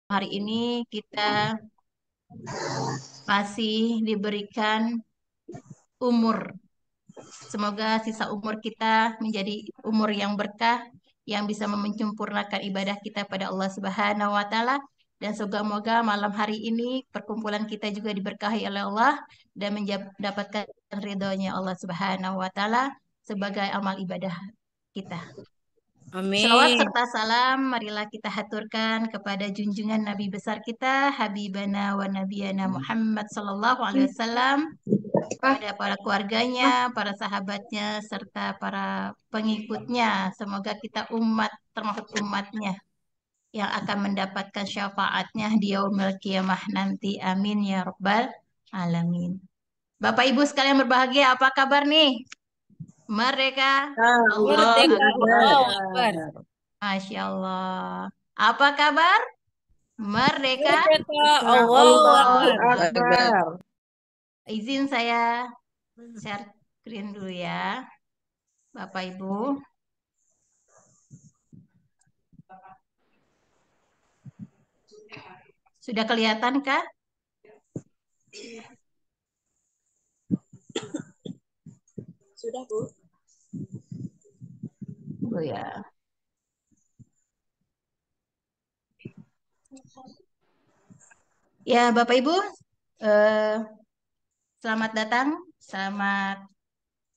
Hari ini kita masih diberikan umur. Semoga sisa umur kita menjadi umur yang berkah, yang bisa menyempurnakan ibadah kita pada Allah Subhanahu wa Ta'ala. Dan semoga malam hari ini perkumpulan kita juga diberkahi oleh Allah dan mendapatkan ridhonya Allah Subhanahu wa Ta'ala sebagai amal ibadah kita. Salawat Amin. serta salam marilah kita haturkan kepada junjungan Nabi besar kita Habibana wa Nabiyana Muhammad sallallahu alaihi wasallam, kepada para keluarganya, para sahabatnya serta para pengikutnya. Semoga kita umat termasuk umatnya yang akan mendapatkan syafaatnya di yaumil qiyamah nanti. Amin ya rabbal alamin. Bapak Ibu sekalian berbahagia, apa kabar nih? Mereka Allah Merdeka, Akbar. Allah Akbar. Masya Allah. Apa kabar? Merdeka, Merdeka, Allah Allah Allahu Akbar. Akbar. Akbar. Izin saya share screen dulu ya, Bapak Ibu. Sudah kelihatan kah? Sudah, Bu. Bu ya. Ya, Bapak Ibu, eh, selamat datang, selamat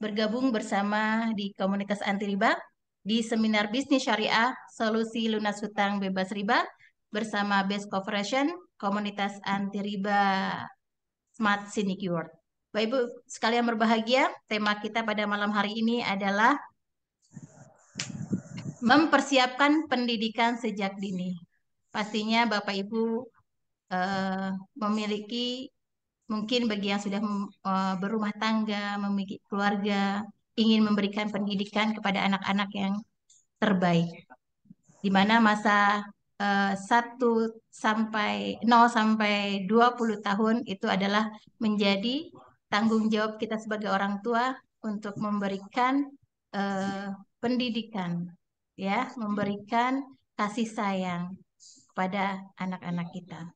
bergabung bersama di komunitas anti riba di seminar bisnis syariah solusi lunas hutang bebas riba bersama Best Corporation komunitas anti riba Smart Syndicate. Bapak Ibu sekalian berbahagia, tema kita pada malam hari ini adalah mempersiapkan pendidikan sejak dini. Pastinya Bapak Ibu memiliki, mungkin bagi yang sudah berumah tangga, memiliki keluarga, ingin memberikan pendidikan kepada anak-anak yang terbaik. Di mana masa 1 sampai 0 sampai 20 tahun itu adalah menjadi tanggung jawab kita sebagai orang tua untuk memberikan pendidikan, ya, memberikan kasih sayang kepada anak-anak kita.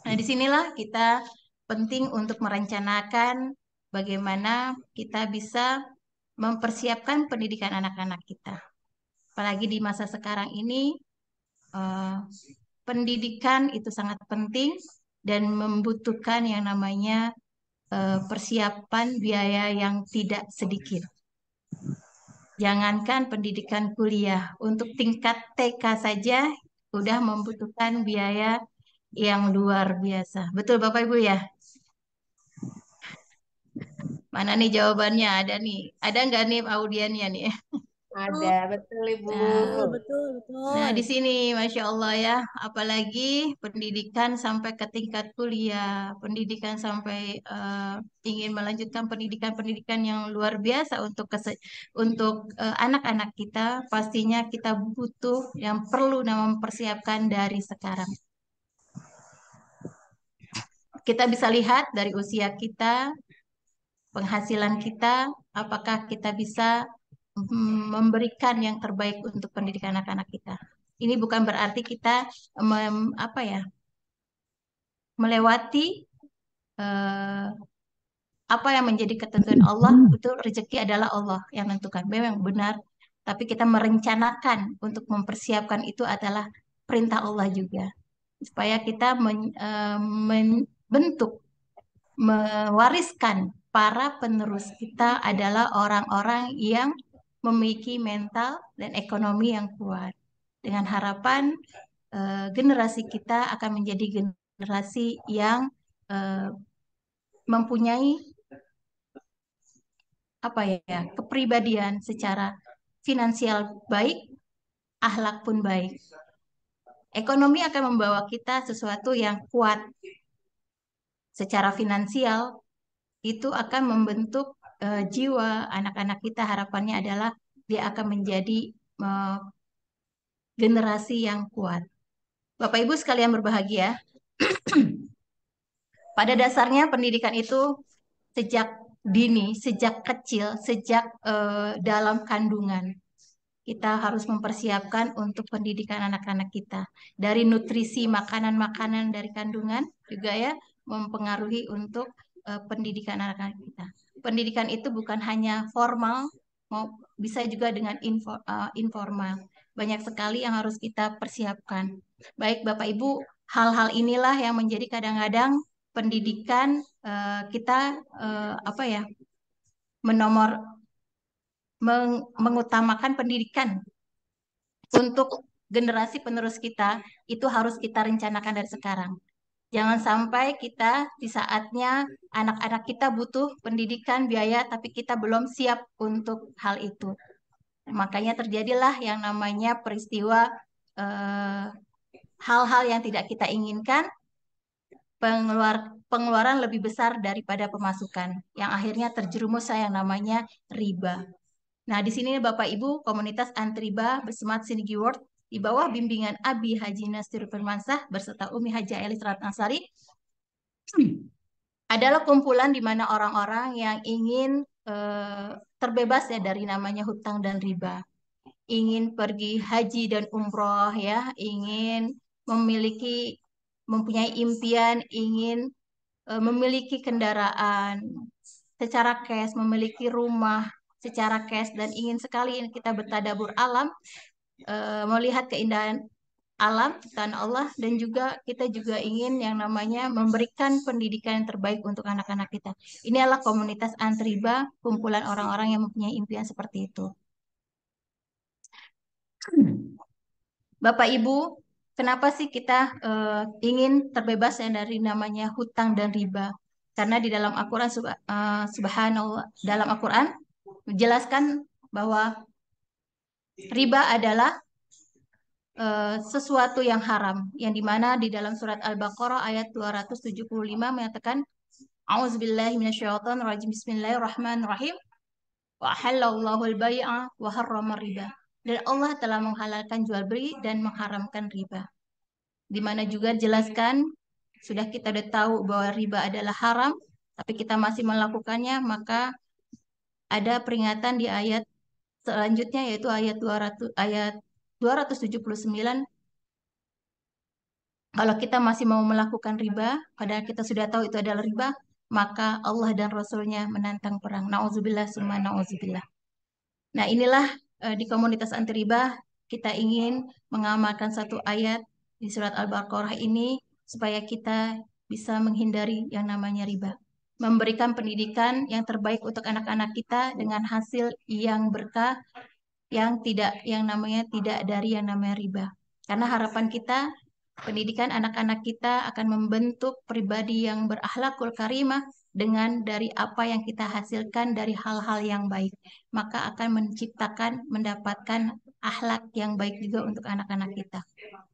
Nah, disinilah kita penting untuk merencanakan bagaimana kita bisa mempersiapkan pendidikan anak-anak kita. Apalagi di masa sekarang ini, eh, pendidikan itu sangat penting dan membutuhkan yang namanya persiapan biaya yang tidak sedikit. Jangankan pendidikan kuliah, untuk tingkat TK saja sudah membutuhkan biaya yang luar biasa. Betul Bapak Ibu ya? Mana nih jawabannya? Ada nih. Ada nggak nih audiennya nih? Ada, betul Ibu. Nah, Betul, nah, betul. di sini, Masya Allah ya, apalagi pendidikan sampai ke tingkat kuliah, pendidikan sampai ingin melanjutkan pendidikan-pendidikan yang luar biasa untuk anak-anak kita, pastinya kita butuh yang perlu dan mempersiapkan dari sekarang. Kita bisa lihat dari usia kita, penghasilan kita, apakah kita bisa memberikan yang terbaik untuk pendidikan anak-anak kita. Ini bukan berarti kita apa ya, melewati eh, apa yang menjadi ketentuan Allah. Betul, rezeki adalah Allah yang menentukan. Memang benar, tapi kita merencanakan untuk mempersiapkan itu adalah perintah Allah juga. Supaya kita membentuk, mewariskan para penerus kita adalah orang-orang yang memiliki mental dan ekonomi yang kuat. Dengan harapan generasi kita akan menjadi generasi yang mempunyai apa ya, kepribadian secara finansial baik, akhlak pun baik. Ekonomi akan membawa kita sesuatu yang kuat secara finansial, itu akan membentuk jiwa anak-anak kita. Harapannya adalah dia akan menjadi eh, generasi yang kuat. Bapak Ibu sekalian berbahagia, pada dasarnya pendidikan itu sejak dini, sejak kecil, sejak dalam kandungan. kita harus mempersiapkan untuk pendidikan anak-anak kita. Dari nutrisi makanan-makanan dari kandungan juga ya mempengaruhi untuk pendidikan anak-anak kita. Pendidikan itu bukan hanya formal, bisa juga dengan informal. Banyak sekali yang harus kita persiapkan. Baik Bapak Ibu, hal-hal inilah yang menjadi kadang-kadang pendidikan kita apa ya mengutamakan pendidikan untuk generasi penerus kita itu harus kita rencanakan dari sekarang. Jangan sampai kita di saatnya anak-anak kita butuh pendidikan biaya tapi kita belum siap untuk hal itu. Makanya terjadilah yang namanya peristiwa hal-hal yang tidak kita inginkan, pengeluaran lebih besar daripada pemasukan, yang akhirnya terjerumus yang namanya riba. Nah, di sini Bapak Ibu, komunitas Antriba Bersemangat Sinigi World di bawah bimbingan Abi Haji Nasir Firmansah berserta Umi Haji Elis Ratnasari adalah kumpulan di mana orang-orang yang ingin terbebas ya dari namanya hutang dan riba, ingin pergi haji dan umroh ya, ingin mempunyai impian, ingin memiliki kendaraan secara cash, memiliki rumah secara cash, dan ingin sekali kita bertadabur alam, melihat keindahan alam ciptaan Allah, dan juga kita juga ingin yang namanya memberikan pendidikan yang terbaik untuk anak-anak kita. Ini adalah komunitas Antriba, kumpulan orang-orang yang mempunyai impian seperti itu. Bapak Ibu, kenapa sih kita ingin terbebas dari namanya hutang dan riba? Karena di dalam Al-Quran subhanallah, dalam Al-Quran menjelaskan bahwa riba adalah sesuatu yang haram, yang dimana di dalam surat Al-Baqarah ayat 275 menyatakan A'udzubillahi minasyaitonirrajim, bismillahirrahmanirrahim, wa halallahu al-bai'a wa harrama riba. Dan Allah telah menghalalkan jual beli dan mengharamkan riba. Di mana juga jelaskan, sudah kita udah tahu bahwa riba adalah haram, tapi kita masih melakukannya, maka ada peringatan di ayat selanjutnya, yaitu ayat 279. Kalau kita masih mau melakukan riba, padahal kita sudah tahu itu adalah riba, maka Allah dan Rasulnya menantang perang. Na'udzubillah summa na'udzubillah. Nah, inilah di komunitas anti riba kita ingin mengamalkan satu ayat di surat Al-Baqarah ini supaya kita bisa menghindari yang namanya riba. Memberikan pendidikan yang terbaik untuk anak-anak kita dengan hasil yang berkah, yang namanya tidak dari yang namanya riba. Karena harapan kita pendidikan anak-anak kita akan membentuk pribadi yang berakhlakul karimah dengan dari apa yang kita hasilkan dari hal-hal yang baik. Maka akan mendapatkan akhlak yang baik juga untuk anak-anak kita.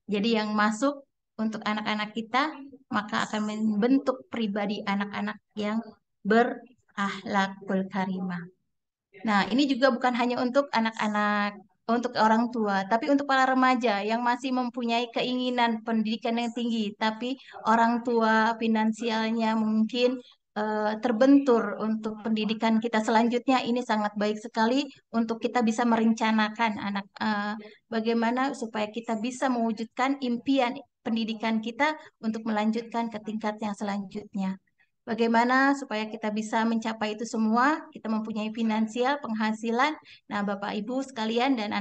Jadi yang masuk untuk anak-anak kita, maka akan membentuk pribadi anak-anak yang berakhlakul karimah. Nah, ini juga bukan hanya untuk anak-anak, untuk orang tua, tapi untuk para remaja yang masih mempunyai keinginan pendidikan yang tinggi, tapi orang tua finansialnya mungkin terbentur untuk pendidikan kita selanjutnya. Ini sangat baik sekali untuk kita bisa merencanakan bagaimana supaya kita bisa mewujudkan impian pendidikan kita untuk melanjutkan ke tingkat yang selanjutnya. Bagaimana supaya kita bisa mencapai itu semua? Kita mempunyai finansial, penghasilan. Nah, Bapak Ibu sekalian dan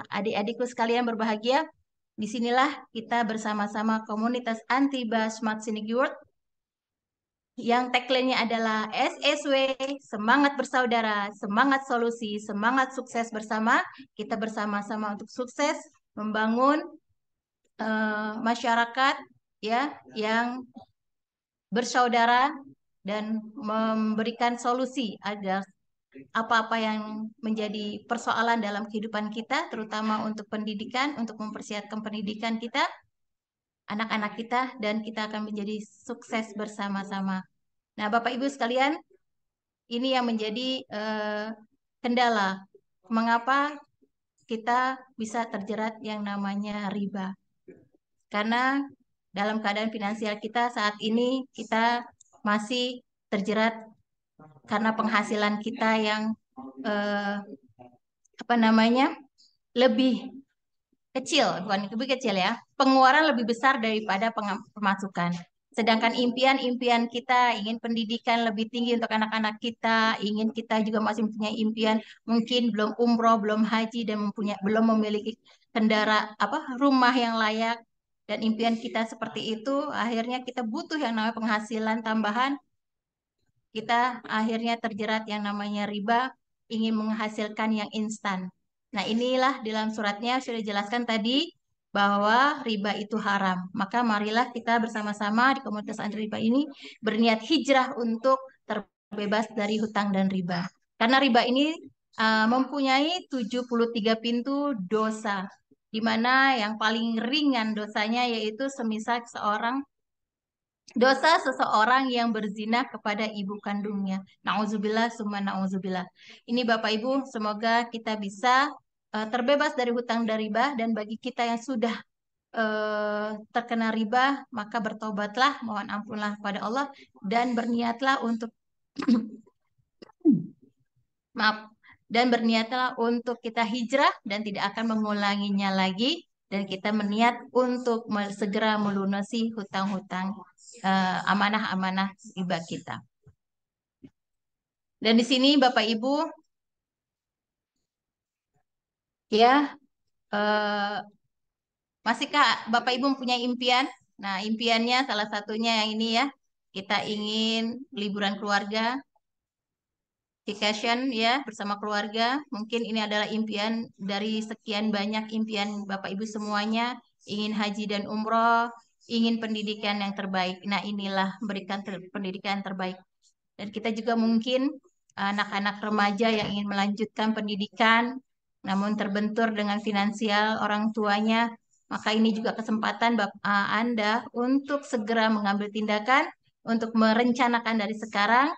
adik-adikku sekalian berbahagia, disinilah kita bersama-sama komunitas Antiba Smart Synergy World yang tagline-nya adalah SSW, semangat bersaudara, semangat solusi, semangat sukses bersama. Kita bersama-sama untuk sukses membangun masyarakat ya yang bersaudara dan memberikan solusi agar apa-apa yang menjadi persoalan dalam kehidupan kita, terutama untuk pendidikan, untuk mempersiapkan pendidikan kita, anak-anak kita, dan kita akan menjadi sukses bersama-sama. Nah, Bapak Ibu sekalian, ini yang menjadi kendala. Mengapa kita bisa terjerat yang namanya riba? Karena dalam keadaan finansial kita saat ini, kita masih terjerat karena penghasilan kita yang lebih kecil, bukan lebih kecil ya, pengeluaran lebih besar daripada pemasukan. Sedangkan impian-impian kita ingin pendidikan lebih tinggi untuk anak-anak kita, ingin kita juga masih punya impian, mungkin belum umroh, belum haji dan belum memiliki rumah yang layak dan impian kita seperti itu, akhirnya kita butuh yang namanya penghasilan tambahan, kita akhirnya terjerat yang namanya riba, ingin menghasilkan yang instan. Nah, inilah di dalam suratnya sudah dijelaskan tadi bahwa riba itu haram. Maka marilah kita bersama-sama di komunitas anti riba ini berniat hijrah untuk terbebas dari hutang dan riba. Karena riba ini mempunyai 73 pintu dosa, di mana yang paling ringan dosanya yaitu semisal dosa seseorang yang berzina kepada ibu kandungnya. Nauzubillah, summa nauzubillah. Ini Bapak Ibu, semoga kita bisa terbebas dari hutang dan riba, dan bagi kita yang sudah terkena riba, maka bertobatlah, mohon ampunlah kepada Allah, dan berniatlah untuk maaf, dan berniatlah untuk kita hijrah dan tidak akan mengulanginya lagi, dan kita berniat untuk segera melunasi hutang-hutang amanah-amanah riba kita. Dan di sini Bapak Ibu ya, masihkah Bapak Ibu mempunyai impian? Nah, impiannya salah satunya yang ini ya, kita ingin liburan keluarga, vacation ya bersama keluarga. Mungkin ini adalah impian dari sekian banyak impian Bapak Ibu semuanya, ingin haji dan umroh, ingin pendidikan yang terbaik. Nah, inilah berikan pendidikan terbaik. Dan kita juga mungkin anak-anak remaja yang ingin melanjutkan pendidikan, namun terbentur dengan finansial orang tuanya, maka ini juga kesempatan Anda untuk segera mengambil tindakan, untuk merencanakan dari sekarang,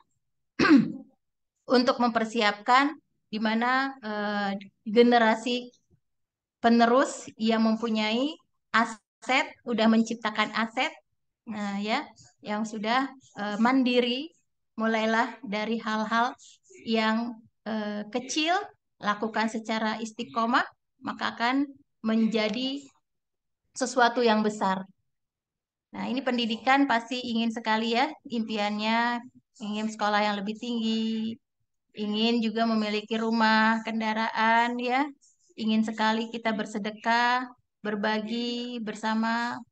untuk mempersiapkan di mana generasi penerus yang mempunyai aset, udah menciptakan aset, nah ya, yang sudah mandiri, mulailah dari hal-hal yang kecil, lakukan secara istiqomah, maka akan menjadi sesuatu yang besar. Nah, ini pendidikan pasti ingin sekali ya, impiannya ingin sekolah yang lebih tinggi, ingin juga memiliki rumah, kendaraan ya, ingin sekali kita bersedekah, berbagi bersama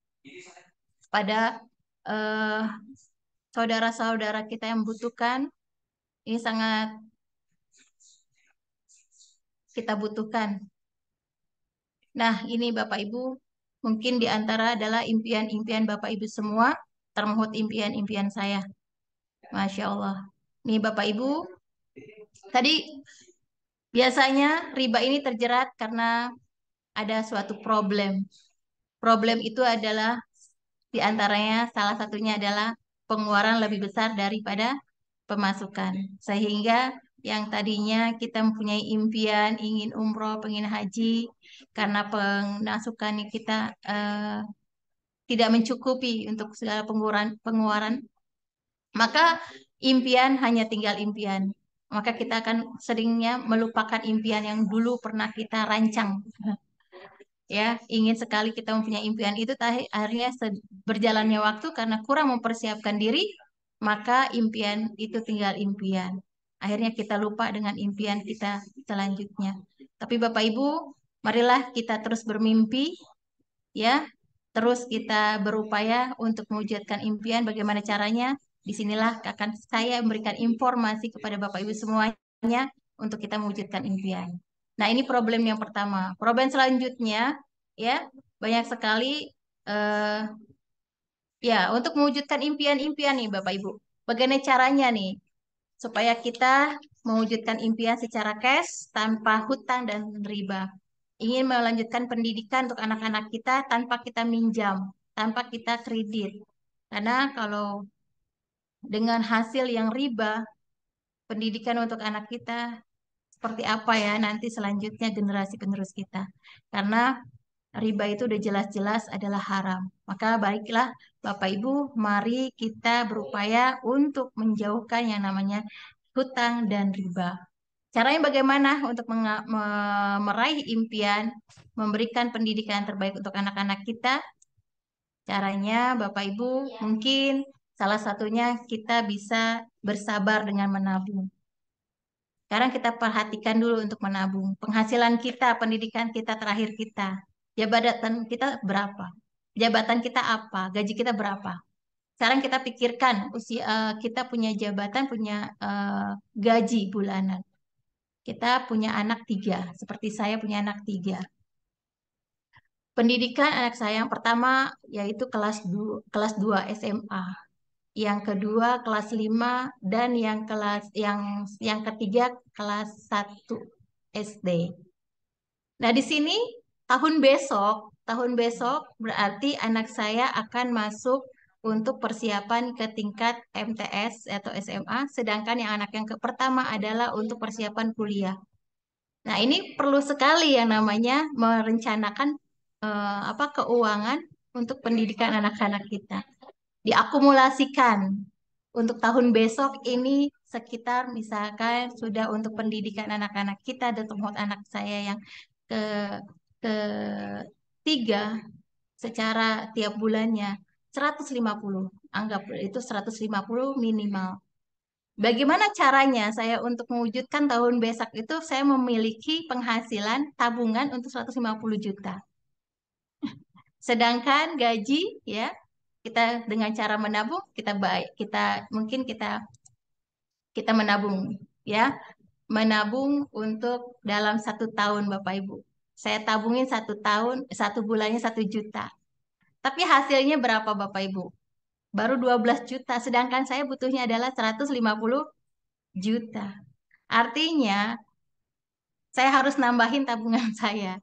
pada eh, saudara-saudara kita yang membutuhkan. Ini sangat kita butuhkan. Nah, ini Bapak Ibu, mungkin di antara adalah impian-impian Bapak Ibu semua, termasuk impian-impian saya. Masya Allah. Nih Bapak Ibu, tadi biasanya riba ini terjerat karena ada suatu problem. Problem itu adalah di antaranya salah satunya adalah pengeluaran lebih besar daripada pemasukan. Sehingga yang tadinya kita mempunyai impian ingin umroh, pengen haji, karena pemasukan kita tidak mencukupi untuk segala pengeluaran, maka impian hanya tinggal impian. Maka kita akan seringnya melupakan impian yang dulu pernah kita rancang. Ya, ingin sekali kita mempunyai impian itu, akhirnya berjalannya waktu karena kurang mempersiapkan diri, maka impian itu tinggal impian. Akhirnya kita lupa dengan impian kita selanjutnya. Tapi Bapak Ibu, marilah kita terus bermimpi, ya, terus kita berupaya untuk mewujudkan impian. Bagaimana caranya? Disinilah akan saya memberikan informasi kepada Bapak Ibu semuanya untuk kita mewujudkan impian. Nah, ini problem yang pertama. Problem selanjutnya, ya, banyak sekali eh, ya untuk mewujudkan impian-impian nih, Bapak Ibu. Bagaimana caranya nih supaya kita mewujudkan impian secara cash tanpa hutang dan riba? Ingin melanjutkan pendidikan untuk anak-anak kita tanpa kita minjam, tanpa kita kredit. Karena kalau dengan hasil yang riba, pendidikan untuk anak kita seperti apa ya nanti selanjutnya generasi penerus kita. Karena riba itu udah jelas-jelas adalah haram. Maka baiklah Bapak Ibu, mari kita berupaya untuk menjauhkan yang namanya hutang dan riba. Caranya bagaimana untuk meraih impian, memberikan pendidikan terbaik untuk anak-anak kita? Caranya, Bapak Ibu, mungkin salah satunya kita bisa bersabar dengan menabung. Sekarang kita perhatikan dulu untuk menabung. Penghasilan kita, pendidikan kita, terakhir kita. Jabatan kita berapa? Jabatan kita apa? Gaji kita berapa? Sekarang kita pikirkan usia kita punya jabatan, punya gaji bulanan. Kita punya anak 3, seperti saya punya anak 3. Pendidikan anak saya yang pertama yaitu kelas 2 SMA. Yang kedua kelas 5 dan yang ketiga kelas 1 SD. Nah, di sini tahun besok berarti anak saya akan masuk untuk persiapan ke tingkat MTS atau SMA, sedangkan yang anak yang pertama adalah untuk persiapan kuliah. Nah, ini perlu sekali yang namanya merencanakan keuangan untuk pendidikan anak-anak kita. Diakumulasikan untuk tahun besok ini sekitar misalkan sudah untuk pendidikan anak-anak kita dan untuk anak saya yang ke ketiga secara tiap bulannya 150. Anggap itu 150 minimal. Bagaimana caranya saya untuk mewujudkan tahun besok itu saya memiliki penghasilan tabungan untuk 150 juta. Sedangkan gaji ya kita dengan cara menabung kita menabung ya, menabung untuk dalam 1 tahun Bapak Ibu. Saya tabungin 1 tahun, 1 bulannya 1 juta. Tapi hasilnya berapa Bapak Ibu? Baru 12 juta, sedangkan saya butuhnya adalah 150 juta. Artinya, saya harus nambahin tabungan saya.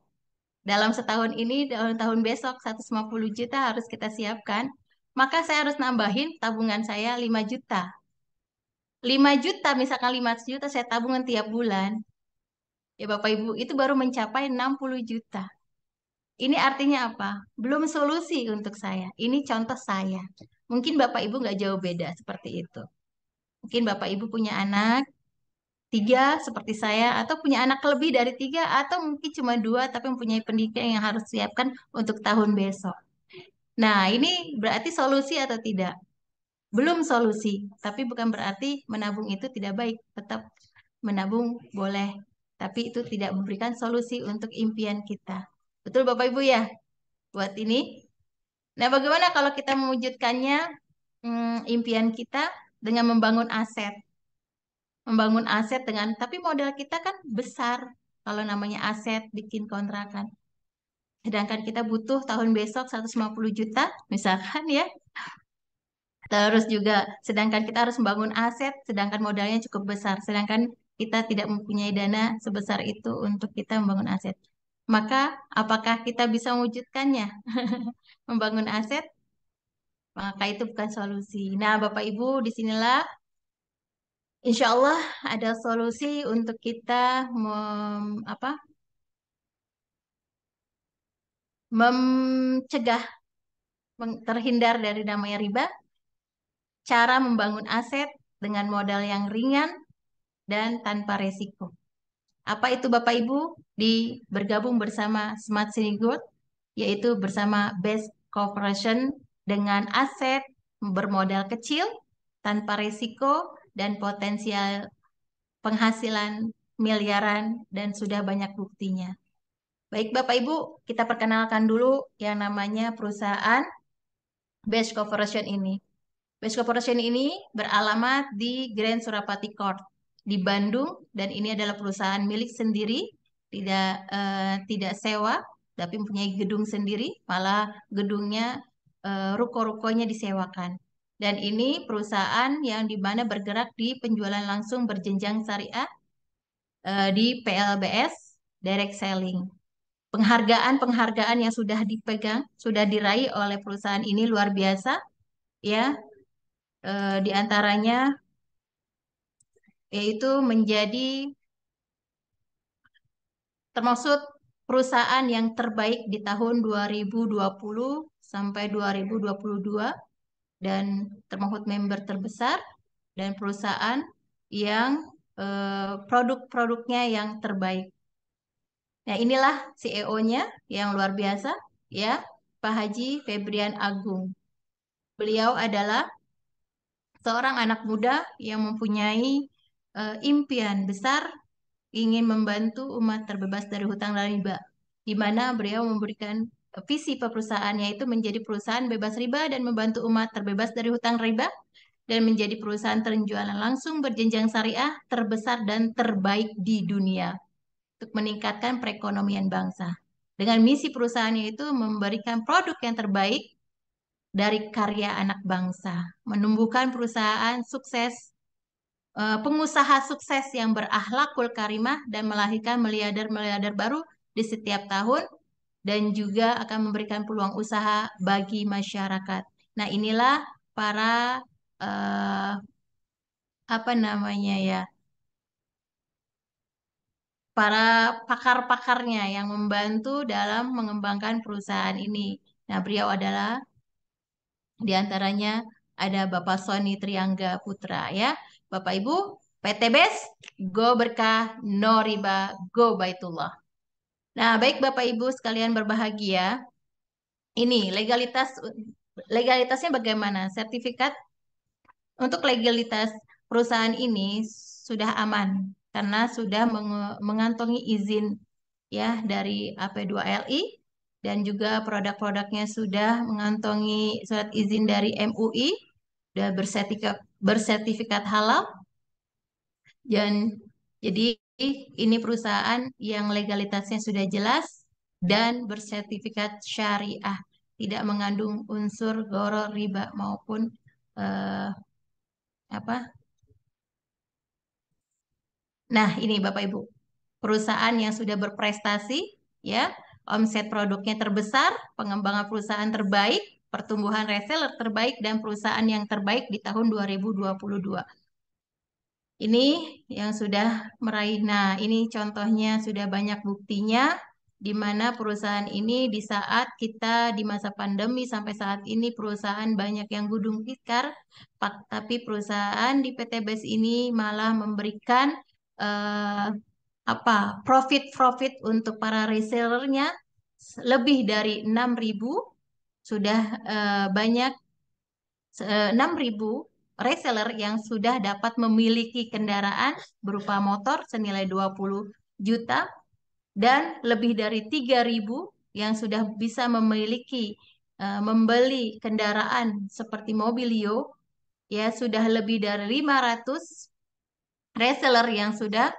Dalam setahun ini, dalam tahun besok, 150 juta harus kita siapkan. Maka saya harus nambahin tabungan saya 5 juta. 5 juta, misalkan 5 juta saya tabungan tiap bulan. Ya Bapak Ibu, itu baru mencapai 60 juta. Ini artinya apa? Belum solusi untuk saya. Ini contoh saya. Mungkin Bapak Ibu nggak jauh beda seperti itu. Mungkin Bapak Ibu punya anak 3 seperti saya, atau punya anak lebih dari 3, atau mungkin cuma 2 tapi mempunyai pendidikan yang harus siapkan untuk tahun besok. Nah, ini berarti solusi atau tidak? Belum solusi, tapi bukan berarti menabung itu tidak baik. Tetap menabung boleh, tapi itu tidak memberikan solusi untuk impian kita. Betul Bapak Ibu ya? Buat ini. Nah, bagaimana kalau kita mewujudkannya impian kita dengan membangun aset? Membangun aset tapi modal kita kan besar kalau namanya aset bikin kontrakan. Sedangkan kita butuh tahun besok 150 juta misalkan ya. Terus juga sedangkan kita harus membangun aset sedangkan modalnya cukup besar. Sedangkan kita tidak mempunyai dana sebesar itu untuk kita membangun aset. Maka apakah kita bisa mewujudkannya? Membangun aset? Maka itu bukan solusi. Nah, Bapak Ibu, disinilah insya Allah ada solusi untuk kita mencegah terhindar dari namanya riba, cara membangun aset dengan modal yang ringan dan tanpa resiko. Apa itu Bapak Ibu? Bergabung bersama Smart Synigo, yaitu bersama Best Cooperation dengan aset bermodal kecil, tanpa resiko, dan potensial penghasilan miliaran dan sudah banyak buktinya. Baik Bapak Ibu, kita perkenalkan dulu yang namanya perusahaan Best Corporation ini. Best Corporation ini beralamat di Grand Surapati Court di Bandung dan ini adalah perusahaan milik sendiri, tidak sewa, tapi mempunyai gedung sendiri, malah gedungnya ruko-rukonya disewakan. Dan ini perusahaan yang dimana bergerak di penjualan langsung berjenjang syariah di PLBS Direct Selling. Penghargaan-penghargaan yang sudah dipegang, sudah diraih oleh perusahaan ini luar biasa, ya. Di antaranya yaitu menjadi termasuk perusahaan yang terbaik di tahun 2020 sampai 2022 dan termasuk member terbesar dan perusahaan yang produk-produknya yang terbaik. Nah, inilah CEO-nya yang luar biasa, ya, Pak Haji Febrian Agung. Beliau adalah seorang anak muda yang mempunyai impian besar ingin membantu umat terbebas dari hutang dan riba, di mana beliau memberikan visi perusahaannya itu menjadi perusahaan bebas riba dan membantu umat terbebas dari hutang riba dan menjadi perusahaan penjualan langsung berjenjang syariah terbesar dan terbaik di dunia untuk meningkatkan perekonomian bangsa. Dengan misi perusahaannya itu memberikan produk yang terbaik dari karya anak bangsa, menumbuhkan perusahaan sukses, pengusaha sukses yang berakhlakul karimah dan melahirkan miliarder-miliarder baru di setiap tahun dan juga akan memberikan peluang usaha bagi masyarakat. Nah, inilah para eh, apa namanya ya, para pakar-pakarnya yang membantu dalam mengembangkan perusahaan ini. Nah, beliau adalah di antaranya ada Bapak Sony Triangga Putra ya. Bapak Ibu, PT BES, go berkah, no riba, go baitullah. Nah, baik Bapak Ibu sekalian berbahagia, ini legalitasnya bagaimana? Sertifikat untuk legalitas perusahaan ini sudah aman karena sudah mengantongi izin ya dari AP2LI dan juga produk-produknya sudah mengantongi surat izin dari MUI dan bersertifikat halal dan jadi ini perusahaan yang legalitasnya sudah jelas dan bersertifikat syariah, tidak mengandung unsur gharar, riba maupun eh, apa. Nah, ini Bapak Ibu, perusahaan yang sudah berprestasi, ya, omset produknya terbesar, pengembangan perusahaan terbaik, pertumbuhan reseller terbaik, dan perusahaan yang terbaik di tahun 2022. Ini yang sudah meraih. Nah, ini contohnya sudah banyak buktinya di mana perusahaan ini di saat kita di masa pandemi sampai saat ini perusahaan banyak yang gudung tikar, tapi perusahaan di PT BES ini malah memberikan eh, apa profit-profit untuk para resellernya lebih dari 6.000 sudah banyak 6.000 reseller yang sudah dapat memiliki kendaraan berupa motor senilai 20 juta dan lebih dari 3.000 yang sudah bisa membeli kendaraan seperti Mobilio, ya sudah lebih dari 500 reseller yang sudah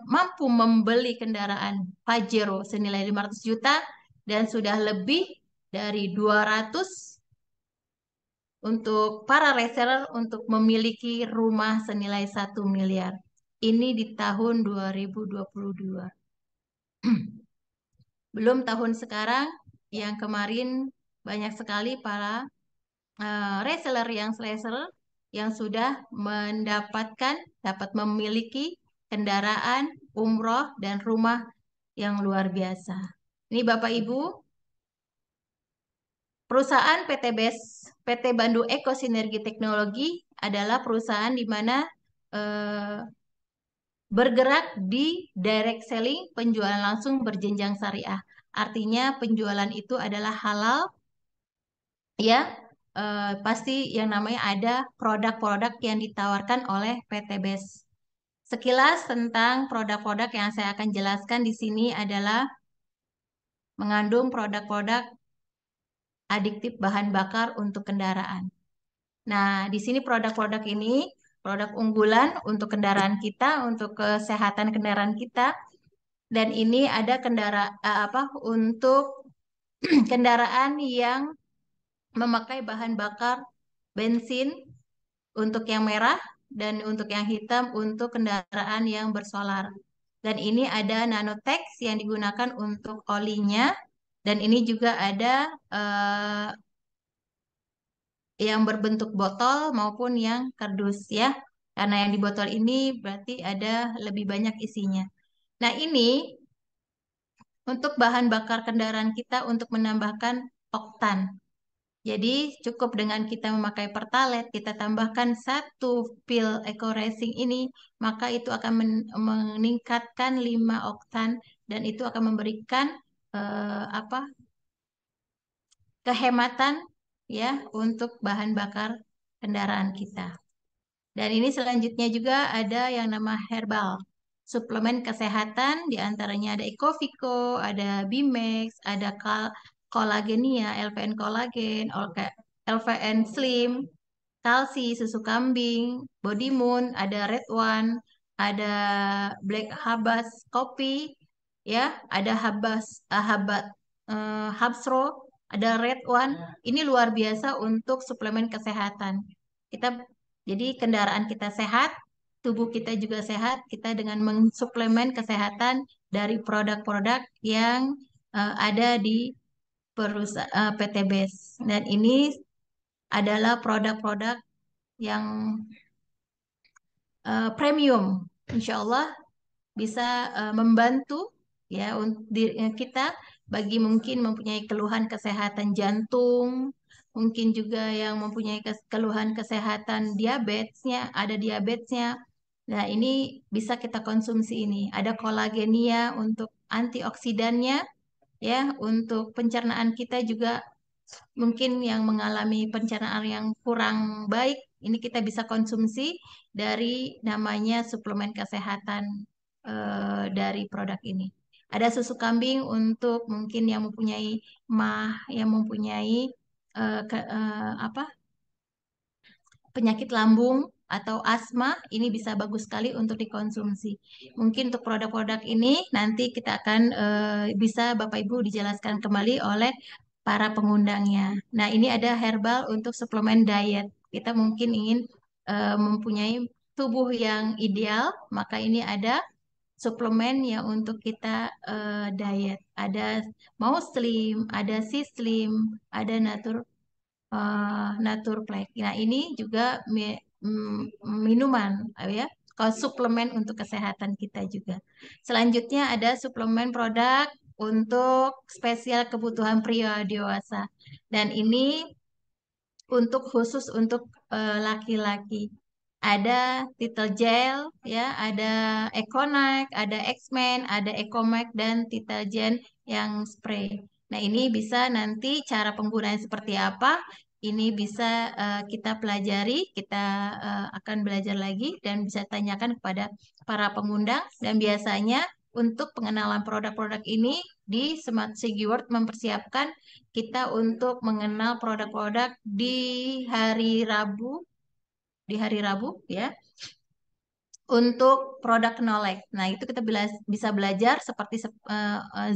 mampu membeli kendaraan Pajero senilai 500 juta dan sudah lebih dari 200 untuk para reseller untuk memiliki rumah senilai 1 miliar. Ini di tahun 2022. Belum tahun sekarang, yang kemarin banyak sekali para reseller yang sudah dapat memiliki kendaraan, umroh, dan rumah yang luar biasa. Ini Bapak Ibu, perusahaan PT BES, PT Bandung Eko Sinergi Teknologi adalah perusahaan di mana eh, bergerak di direct selling, penjualan langsung berjenjang syariah. Artinya penjualan itu adalah halal, ya, pasti yang namanya ada produk-produk yang ditawarkan oleh PT BES. Sekilas tentang produk-produk yang saya akan jelaskan di sini adalah mengandung produk-produk adiktif bahan bakar untuk kendaraan. Nah, di sini produk-produk ini produk unggulan untuk kendaraan kita, untuk kesehatan kendaraan kita. Dan ini ada untuk kendaraan yang memakai bahan bakar bensin untuk yang merah dan untuk yang hitam untuk kendaraan yang bersolar. Dan ini ada Nanotex yang digunakan untuk olinya dan ini juga ada yang berbentuk botol maupun yang kardus ya. Karena yang di botol ini berarti ada lebih banyak isinya. Nah, ini untuk bahan bakar kendaraan kita untuk menambahkan oktan. Jadi cukup dengan kita memakai Pertalite, kita tambahkan satu pil Eco Racing ini, maka itu akan meningkatkan 5 oktan dan itu akan memberikan apa kehematan ya untuk bahan bakar kendaraan kita. Dan ini selanjutnya juga ada yang nama herbal. Suplemen kesehatan, diantaranya ada Ecovico, ada Bimex, ada Kolagenia, LVN Kolagen, LVN Slim, Kalsi, susu kambing, Body Moon, ada Red One, ada Black Habas Kopi, ya, ada Habsro, ada Red One. Ini luar biasa untuk suplemen kesehatan. Kita jadi kendaraan kita sehat, tubuh kita juga sehat. Kita dengan mensuplemen kesehatan dari produk-produk yang ada di perusahaan PT BES. Dan ini adalah produk-produk yang premium. Insya Allah bisa membantu ya untuk kita bagi mungkin mempunyai keluhan kesehatan jantung, mungkin juga yang mempunyai keluhan kesehatan diabetesnya, ada diabetesnya. Nah, ini bisa kita konsumsi ini. Ada kolagenia untuk antioksidannya ya, untuk pencernaan kita juga mungkin yang mengalami pencernaan yang kurang baik, ini kita bisa konsumsi dari namanya suplemen kesehatan dari produk ini. Ada susu kambing untuk mungkin yang mempunyai yang mempunyai apa penyakit lambung atau asma, ini bisa bagus sekali untuk dikonsumsi. Mungkin untuk produk-produk ini nanti kita akan bisa Bapak Ibu dijelaskan kembali oleh para pengundangnya. Nah, ini ada herbal untuk suplemen diet. Kita mungkin ingin mempunyai tubuh yang ideal, maka ini ada suplemen yang untuk kita diet. Ada mau slim, ada si slim, ada Naturplex. Nah, ini juga minuman ya, kalau suplemen untuk kesehatan kita juga. Selanjutnya ada suplemen produk untuk spesial kebutuhan pria dewasa. Dan ini untuk khusus untuk laki-laki. Ada Titel Gel, ya, ada Econic, ada X-Men, ada Ecomax dan Titel Gen yang spray. Nah, ini bisa nanti cara penggunaan seperti apa? Ini bisa kita pelajari, kita akan belajar lagi dan bisa tanyakan kepada para pengundang. Dan biasanya untuk pengenalan produk-produk ini di Smart SigiWorld mempersiapkan kita untuk mengenal produk-produk di hari Rabu ya untuk produk knowledge. Nah, itu kita bisa belajar seperti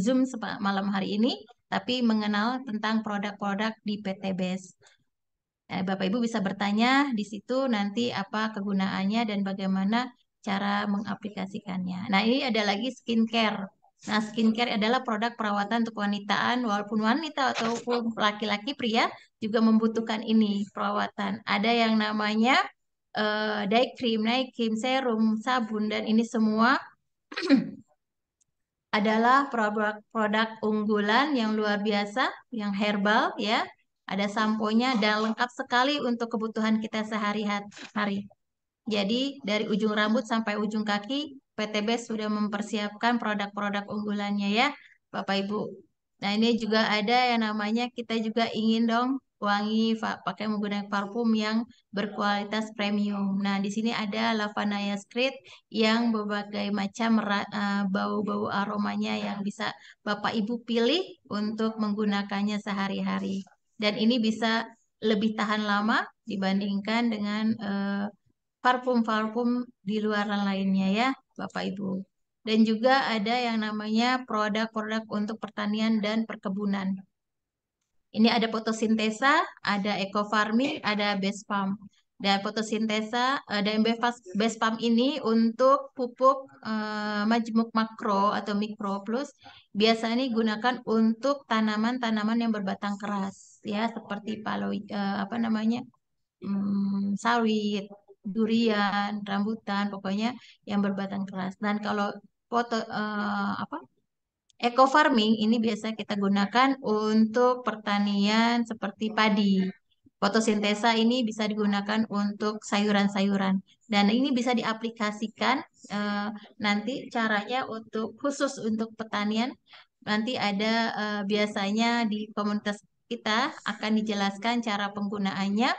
Zoom malam hari ini, tapi mengenal tentang produk-produk di PT BES. Bapak Ibu bisa bertanya di situ nanti apa kegunaannya dan bagaimana cara mengaplikasikannya. Nah, ini ada lagi skincare. Nah, skincare adalah produk perawatan untuk wanitaan, walaupun wanita ataupun laki-laki pria juga membutuhkan ini perawatan. Ada yang namanya day cream, night cream, serum, sabun, dan ini semua adalah produk-produk unggulan yang luar biasa, yang herbal ya. Ada samponya dan lengkap sekali untuk kebutuhan kita sehari-hari. Jadi dari ujung rambut sampai ujung kaki, PTB sudah mempersiapkan produk-produk unggulannya ya, Bapak Ibu. Nah, ini juga ada yang namanya kita juga ingin dong wangi pakai menggunakan parfum yang berkualitas premium. Nah, di sini ada Lavanya Secret yang berbagai macam bau-bau aromanya yang bisa Bapak Ibu pilih untuk menggunakannya sehari-hari. Dan ini bisa lebih tahan lama dibandingkan dengan parfum-parfum di luaran lainnya ya, Bapak Ibu. Dan juga ada yang namanya produk-produk untuk pertanian dan perkebunan. Ini ada fotosintesa, ada eco farming, ada base pump. Dan fotosintesa dan base pump ini untuk pupuk majmuk makro atau mikro plus biasanya digunakan untuk tanaman-tanaman yang berbatang keras ya seperti apa namanya sawit, durian, rambutan, pokoknya yang berbatang keras. Dan kalau apa Eco farming ini biasa kita gunakan untuk pertanian seperti padi. Fotosintesa ini bisa digunakan untuk sayuran-sayuran. Dan ini bisa diaplikasikan nanti caranya untuk khusus untuk pertanian. Nanti ada biasanya di komunitas kita akan dijelaskan cara penggunaannya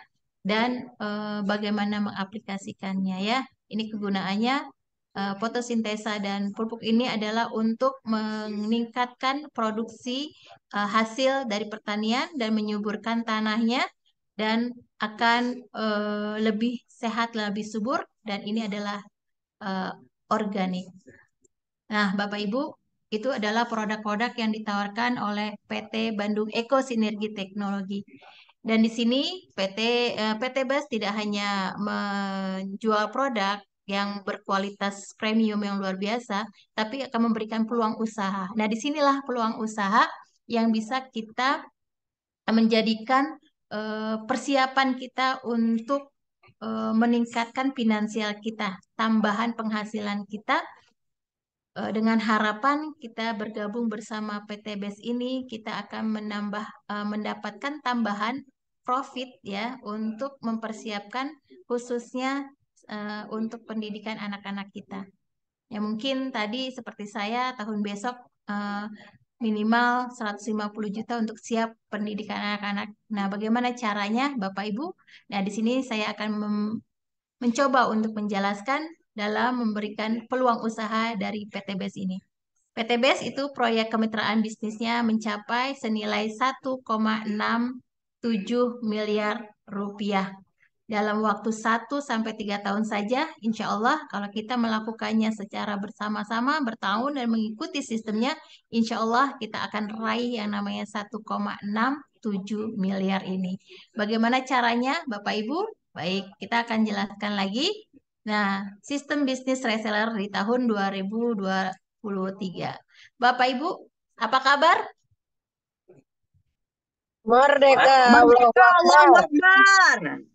dan bagaimana mengaplikasikannya ya. Ini kegunaannya. Fotosintesa dan pupuk ini adalah untuk meningkatkan produksi hasil dari pertanian dan menyuburkan tanahnya dan akan lebih sehat, lebih subur dan ini adalah eh, organik. Nah, Bapak Ibu, itu adalah produk-produk yang ditawarkan oleh PT Bandung Eko Sinergi Teknologi. Dan di sini PT BAS tidak hanya menjual produk yang berkualitas premium yang luar biasa, tapi akan memberikan peluang usaha. Nah, disinilah peluang usaha yang bisa kita menjadikan persiapan kita untuk meningkatkan finansial kita, tambahan penghasilan kita dengan harapan kita bergabung bersama PT BES ini, kita akan mendapatkan tambahan profit ya untuk mempersiapkan khususnya untuk pendidikan anak-anak kita. Ya mungkin tadi seperti saya tahun besok eh, minimal 150 juta untuk siap pendidikan anak-anak. Nah, bagaimana caranya Bapak Ibu? Nah, di sini saya akan mencoba untuk menjelaskan dalam memberikan peluang usaha dari PT BES ini. PT BES itu proyek kemitraan bisnisnya mencapai senilai 1,67 miliar rupiah. Dalam waktu 1 sampai 3 tahun saja, insya Allah kalau kita melakukannya secara bersama-sama, bertahun dan mengikuti sistemnya, insya Allah kita akan raih yang namanya 1,67 miliar ini. Bagaimana caranya, Bapak Ibu? Baik, kita akan jelaskan lagi. Nah, sistem bisnis reseller di tahun 2023. Bapak Ibu, apa kabar? Merdeka, Allahu Merdeka, Allahu Akbar. Akbar.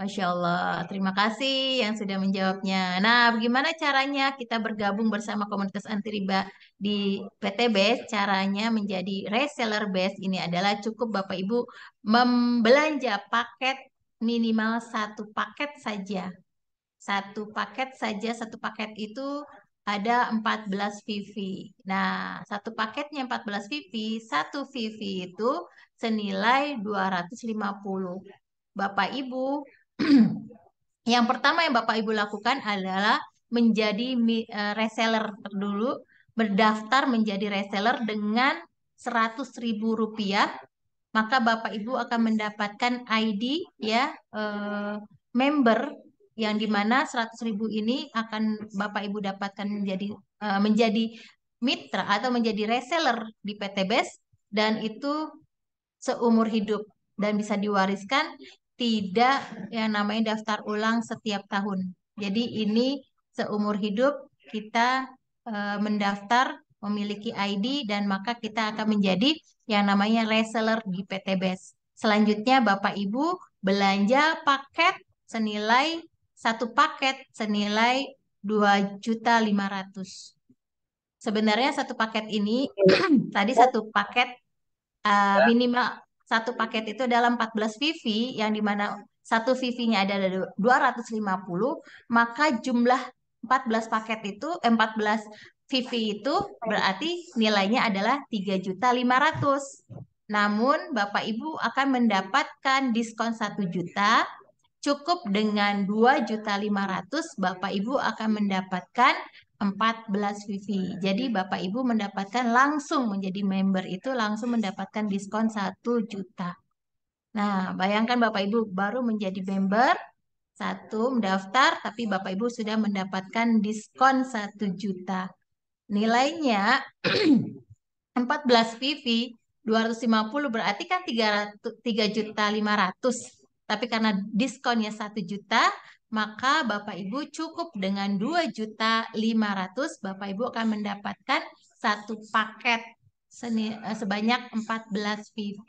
Masya Allah, terima kasih yang sudah menjawabnya. Nah, bagaimana caranya kita bergabung bersama komunitas anti riba di PT BES? Caranya menjadi reseller BES ini adalah cukup Bapak Ibu membelanja paket minimal satu paket saja. Satu paket itu ada 14 VV. Nah, satu paketnya 14 VV, satu VV itu senilai 250. Bapak Ibu, yang pertama yang Bapak Ibu lakukan adalah menjadi reseller dulu, berdaftar menjadi reseller dengan 100.000 rupiah, maka Bapak Ibu akan mendapatkan ID ya member yang dimana 100.000 ini akan Bapak Ibu dapatkan menjadi mitra atau menjadi reseller di PT BES dan itu seumur hidup dan bisa diwariskan tidak yang namanya daftar ulang setiap tahun. Jadi ini seumur hidup kita mendaftar memiliki ID dan maka kita akan menjadi yang namanya reseller di PT BES. Selanjutnya Bapak Ibu belanja paket senilai satu paket senilai 2.500.000. Sebenarnya satu paket ini tadi satu paket minimal satu paket itu dalam 14 VV yang dimana satu VV-nya ada 250, maka jumlah 14 paket itu 14 VV itu berarti nilainya adalah 3.500.000. Namun Bapak Ibu akan mendapatkan diskon 1 juta. Cukup dengan 2.500.000 Bapak Ibu akan mendapatkan 14 VV. Jadi Bapak Ibu mendapatkan langsung menjadi member itu langsung mendapatkan diskon 1 juta. Nah, bayangkan Bapak Ibu baru menjadi member, mendaftar, tapi Bapak Ibu sudah mendapatkan diskon 1 juta. Nilainya 14 PV 250 berarti kan 3.500.000. Tapi karena diskonnya 1 juta, maka Bapak Ibu cukup dengan 2.500.000 Bapak Ibu akan mendapatkan satu paket sebanyak 14 PV.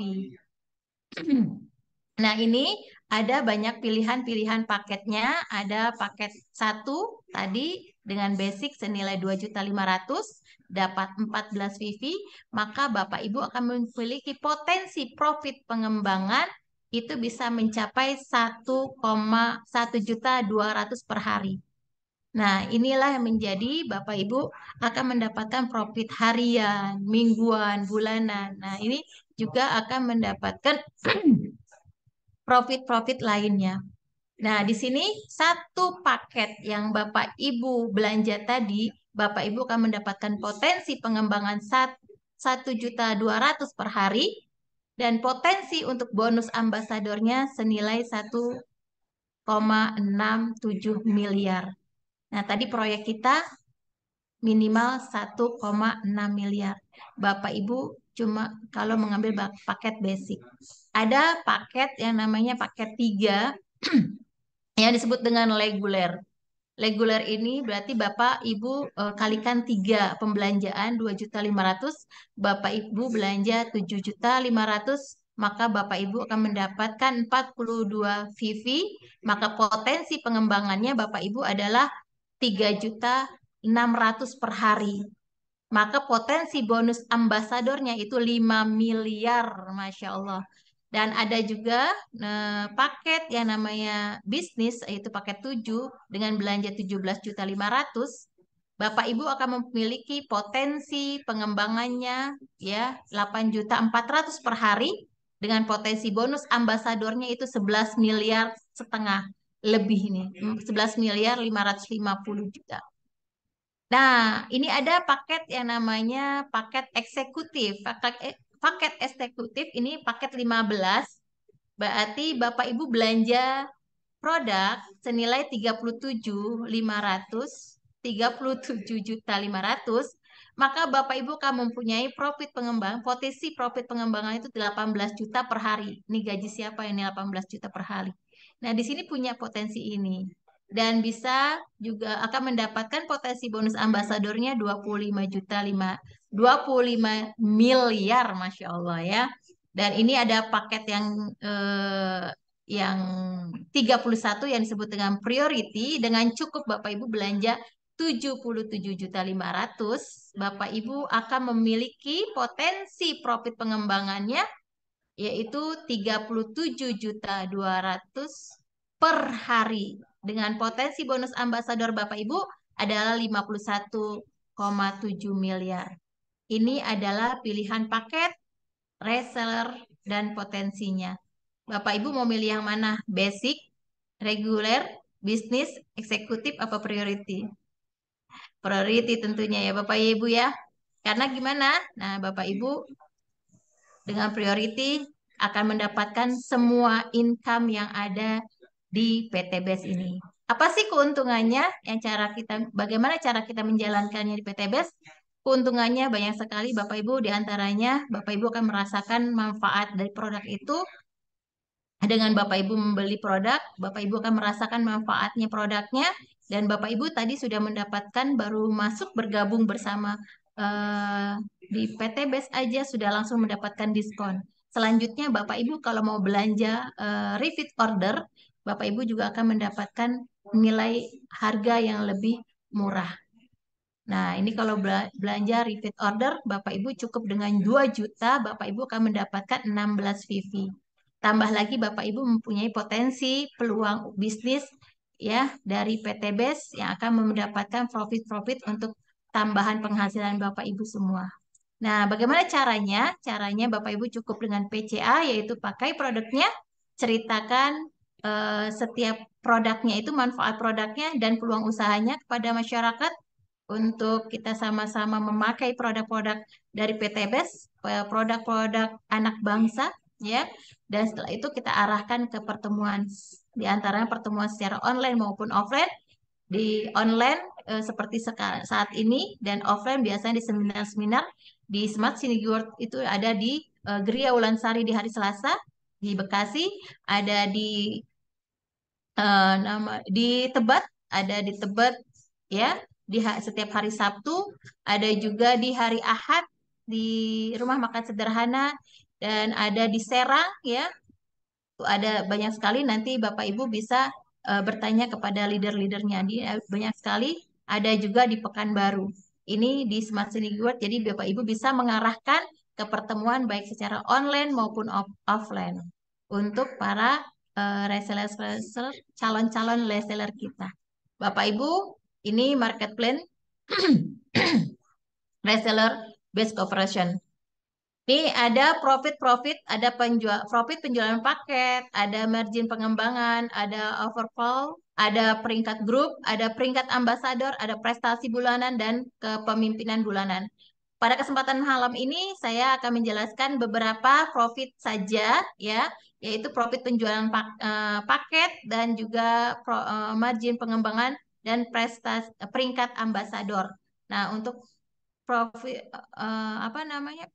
Nah, ini ada banyak pilihan-pilihan paketnya. Ada paket 1 tadi dengan basic senilai 2.500.000, dapat 14 VV, maka Bapak Ibu akan memiliki potensi profit pengembangan itu bisa mencapai 1,1.200.000 per hari. Nah, inilah yang menjadi Bapak Ibu akan mendapatkan profit harian, mingguan, bulanan. Nah, ini juga akan mendapatkan profit-profit lainnya. Nah, di sini satu paket yang Bapak Ibu belanja tadi, Bapak Ibu akan mendapatkan potensi pengembangan 1.200.000 per hari dan potensi untuk bonus ambasadornya senilai 1,67 miliar. Nah, tadi proyek kita minimal 1,6 miliar. Bapak Ibu cuma kalau mengambil paket basic. Ada paket yang namanya paket 3 yang disebut dengan reguler. Reguler ini berarti Bapak Ibu kalikan 3 pembelanjaan 2.500.000, Bapak Ibu belanja 7.500.000, maka Bapak Ibu akan mendapatkan 42 VV, maka potensi pengembangannya Bapak Ibu adalah 3.600.000 per hari. Maka potensi bonus ambasadornya itu 5 miliar, Masya Allah. Dan ada juga paket yang namanya bisnis, yaitu paket 7 dengan belanja 17.500.000. Bapak Ibu akan memiliki potensi pengembangannya ya 8.400.000 per hari dengan potensi bonus ambasadornya itu 11 miliar setengah lebih ini, 11 miliar 550 juta. Nah, ini ada paket yang namanya paket eksekutif. Paket eksekutif ini paket 15. Berarti Bapak Ibu belanja produk senilai 37.500, maka Bapak Ibu akan mempunyai profit pengembang, potensi profit pengembangan itu 18 juta per hari. Ini gaji siapa ini 18 juta per hari. Nah, di sini punya potensi ini. Dan bisa juga akan mendapatkan potensi bonus ambasadornya 25 miliar, Masya Allah ya. Dan ini ada paket yang 31 yang disebut dengan priority dengan cukup Bapak Ibu belanja 77.500.000, Bapak Ibu akan memiliki potensi profit pengembangannya yaitu 37.200.000 per hari dengan potensi bonus ambasador Bapak Ibu adalah 51,7 miliar. Ini adalah pilihan paket, reseller, dan potensinya. Bapak Ibu mau milih yang mana? Basic, reguler, bisnis, eksekutif, apa priority? Priority tentunya ya Bapak Ibu ya. Karena gimana? Nah, Bapak Ibu dengan priority akan mendapatkan semua income yang ada di PT BES ini. Apa sih keuntungannya? Bagaimana cara kita menjalankannya di PT BES? Keuntungannya banyak sekali Bapak Ibu, di antaranya Bapak Ibu akan merasakan manfaat dari produk itu. Dengan Bapak Ibu membeli produk, Bapak Ibu akan merasakan manfaatnya produknya, dan Bapak Ibu tadi sudah mendapatkan baru masuk bergabung bersama di PT BES aja sudah langsung mendapatkan diskon. Selanjutnya Bapak Ibu kalau mau belanja repeat order, Bapak Ibu juga akan mendapatkan nilai harga yang lebih murah. Nah, ini kalau belanja repeat order, Bapak Ibu cukup dengan 2 juta, Bapak Ibu akan mendapatkan 16 VV. Tambah lagi Bapak Ibu mempunyai potensi peluang bisnis ya dari PT BES yang akan mendapatkan profit-profit untuk tambahan penghasilan Bapak Ibu semua. Nah, bagaimana caranya? Caranya Bapak Ibu cukup dengan PCA, yaitu pakai produknya, ceritakan setiap produknya itu, manfaat produknya dan peluang usahanya kepada masyarakat untuk kita sama-sama memakai produk-produk dari PT BES, produk-produk anak bangsa, ya. Dan setelah itu kita arahkan ke pertemuan, di antaranya pertemuan secara online maupun offline. Di online seperti saat ini, dan offline biasanya di seminar-seminar di Smart Siniguard itu ada di Geria Ulansari di hari Selasa di Bekasi, ada di Tebet, ada di Tebet ya, setiap hari Sabtu, ada juga di hari Ahad di Rumah Makan Sederhana, dan ada di Serang ya. Tuh ada banyak sekali, nanti Bapak Ibu bisa bertanya kepada leader-leadernya. Banyak sekali ada juga di Pekanbaru. Ini di Smart City Keyword, jadi Bapak Ibu bisa mengarahkan ke pertemuan baik secara online maupun offline untuk para reseller-reseller, calon-calon reseller kita. Bapak Ibu, ini market plan reseller based cooperation. Ini ada profit, ada profit penjualan paket, ada margin pengembangan, ada overflow, ada peringkat grup, ada peringkat ambasador, ada prestasi bulanan, dan kepemimpinan bulanan. Pada kesempatan malam ini saya akan menjelaskan beberapa profit saja ya, yaitu profit penjualan paket dan juga margin pengembangan dan prestasi peringkat ambasador. Nah, untuk profit apa namanya?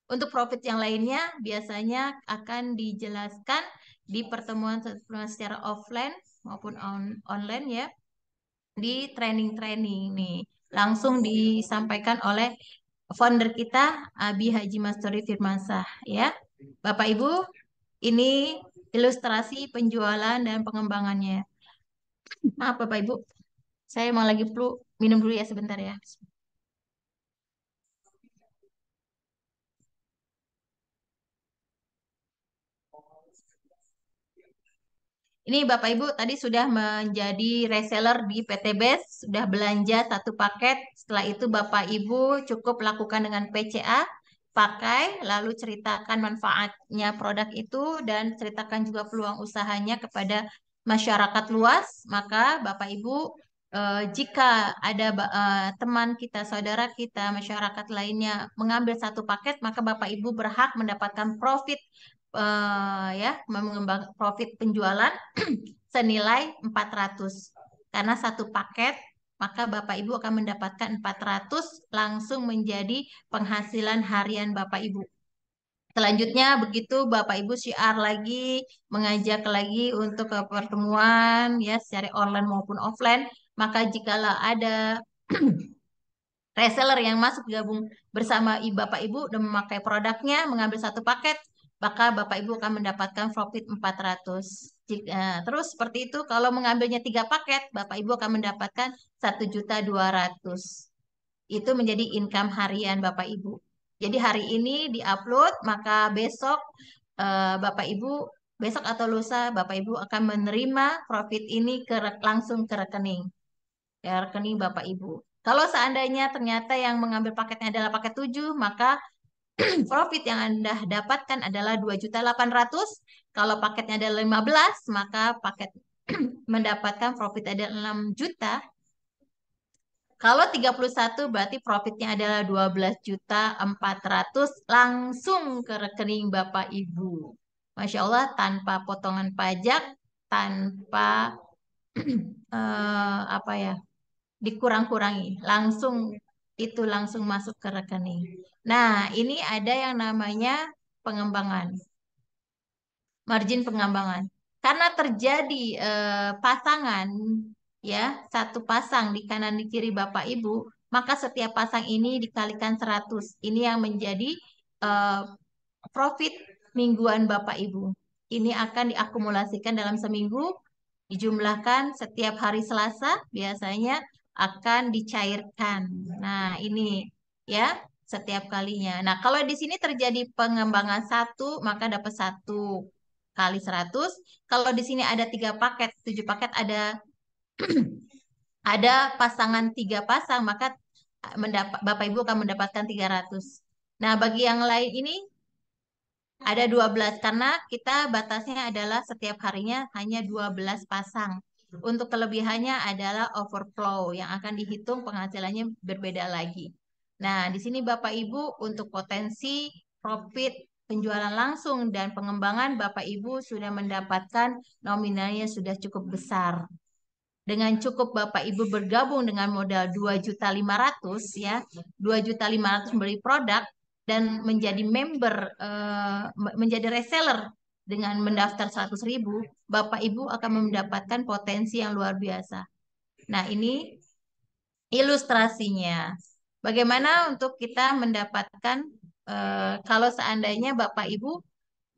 Untuk profit yang lainnya biasanya akan dijelaskan di pertemuan secara offline maupun online ya, di training-training nih. Langsung disampaikan oleh founder kita Abi Haji Masturi Firmansyah ya. Bapak Ibu, ini ilustrasi penjualan dan pengembangannya. Maaf Bapak Ibu, saya mau lagi flu, minum dulu ya sebentar ya. Ini Bapak Ibu tadi sudah menjadi reseller di PT Best, sudah belanja satu paket. Setelah itu Bapak Ibu cukup lakukan dengan PCA, pakai, lalu ceritakan manfaatnya produk itu dan ceritakan juga peluang usahanya kepada masyarakat luas. Maka Bapak Ibu jika ada teman kita, saudara kita, masyarakat lainnya mengambil satu paket, maka Bapak Ibu berhak mendapatkan profit ya, mengembang profit penjualan senilai 400. Karena satu paket, maka Bapak Ibu akan mendapatkan 400 langsung menjadi penghasilan harian Bapak Ibu. Selanjutnya begitu Bapak Ibu syiar lagi, mengajak lagi untuk ke pertemuan ya secara online maupun offline, maka jikalau ada reseller yang masuk gabung bersama Bapak Ibu dan memakai produknya, mengambil satu paket, maka Bapak Ibu akan mendapatkan profit 400. Terus seperti itu, kalau mengambilnya 3 paket, Bapak Ibu akan mendapatkan 1.200.000. Itu menjadi income harian Bapak Ibu. Jadi hari ini diupload, maka besok Bapak Ibu, besok atau lusa Bapak Ibu akan menerima profit ini langsung ke rekening. Ya, rekening Bapak Ibu. Kalau seandainya ternyata yang mengambil paketnya adalah paket 7, maka profit yang Anda dapatkan adalah 2.800.000. Kalau paketnya adalah 15, maka paket mendapatkan profit adalah 6 juta. Kalau 31 berarti profitnya adalah 12.400.000 langsung ke rekening Bapak Ibu. Masya Allah, tanpa potongan pajak, tanpa apa ya, dikurang-kurangi, langsung itu langsung masuk ke rekening. Nah, ini ada yang namanya pengembangan, margin pengembangan. Karena terjadi pasangan ya, satu pasang di kanan di kiri Bapak Ibu, maka setiap pasang ini dikalikan 100. Ini yang menjadi eh, profit mingguan Bapak Ibu. Ini akan diakumulasikan dalam seminggu, dijumlahkan setiap hari Selasa, biasanya akan dicairkan. Nah, ini ya setiap kalinya. Nah, kalau di sini terjadi pengembangan satu, maka dapat 1 kali 100. Kalau di sini ada 3 paket, 7 paket, ada pasangan 3 pasang, maka Bapak Ibu akan mendapatkan 300. Nah, bagi yang lain ini ada 12 karena kita batasnya adalah setiap harinya hanya 12 pasang. Untuk kelebihannya adalah overflow yang akan dihitung penghasilannya berbeda lagi. Nah, di sini Bapak Ibu untuk potensi profit penjualan langsung dan pengembangan Bapak Ibu sudah mendapatkan nominalnya sudah cukup besar. Dengan cukup Bapak Ibu bergabung dengan modal 2.500.000 ya, 2.500.000 membeli produk dan menjadi member, menjadi reseller dengan mendaftar 100.000, Bapak Ibu akan mendapatkan potensi yang luar biasa. Nah, ini ilustrasinya. Bagaimana untuk kita mendapatkan kalau seandainya Bapak Ibu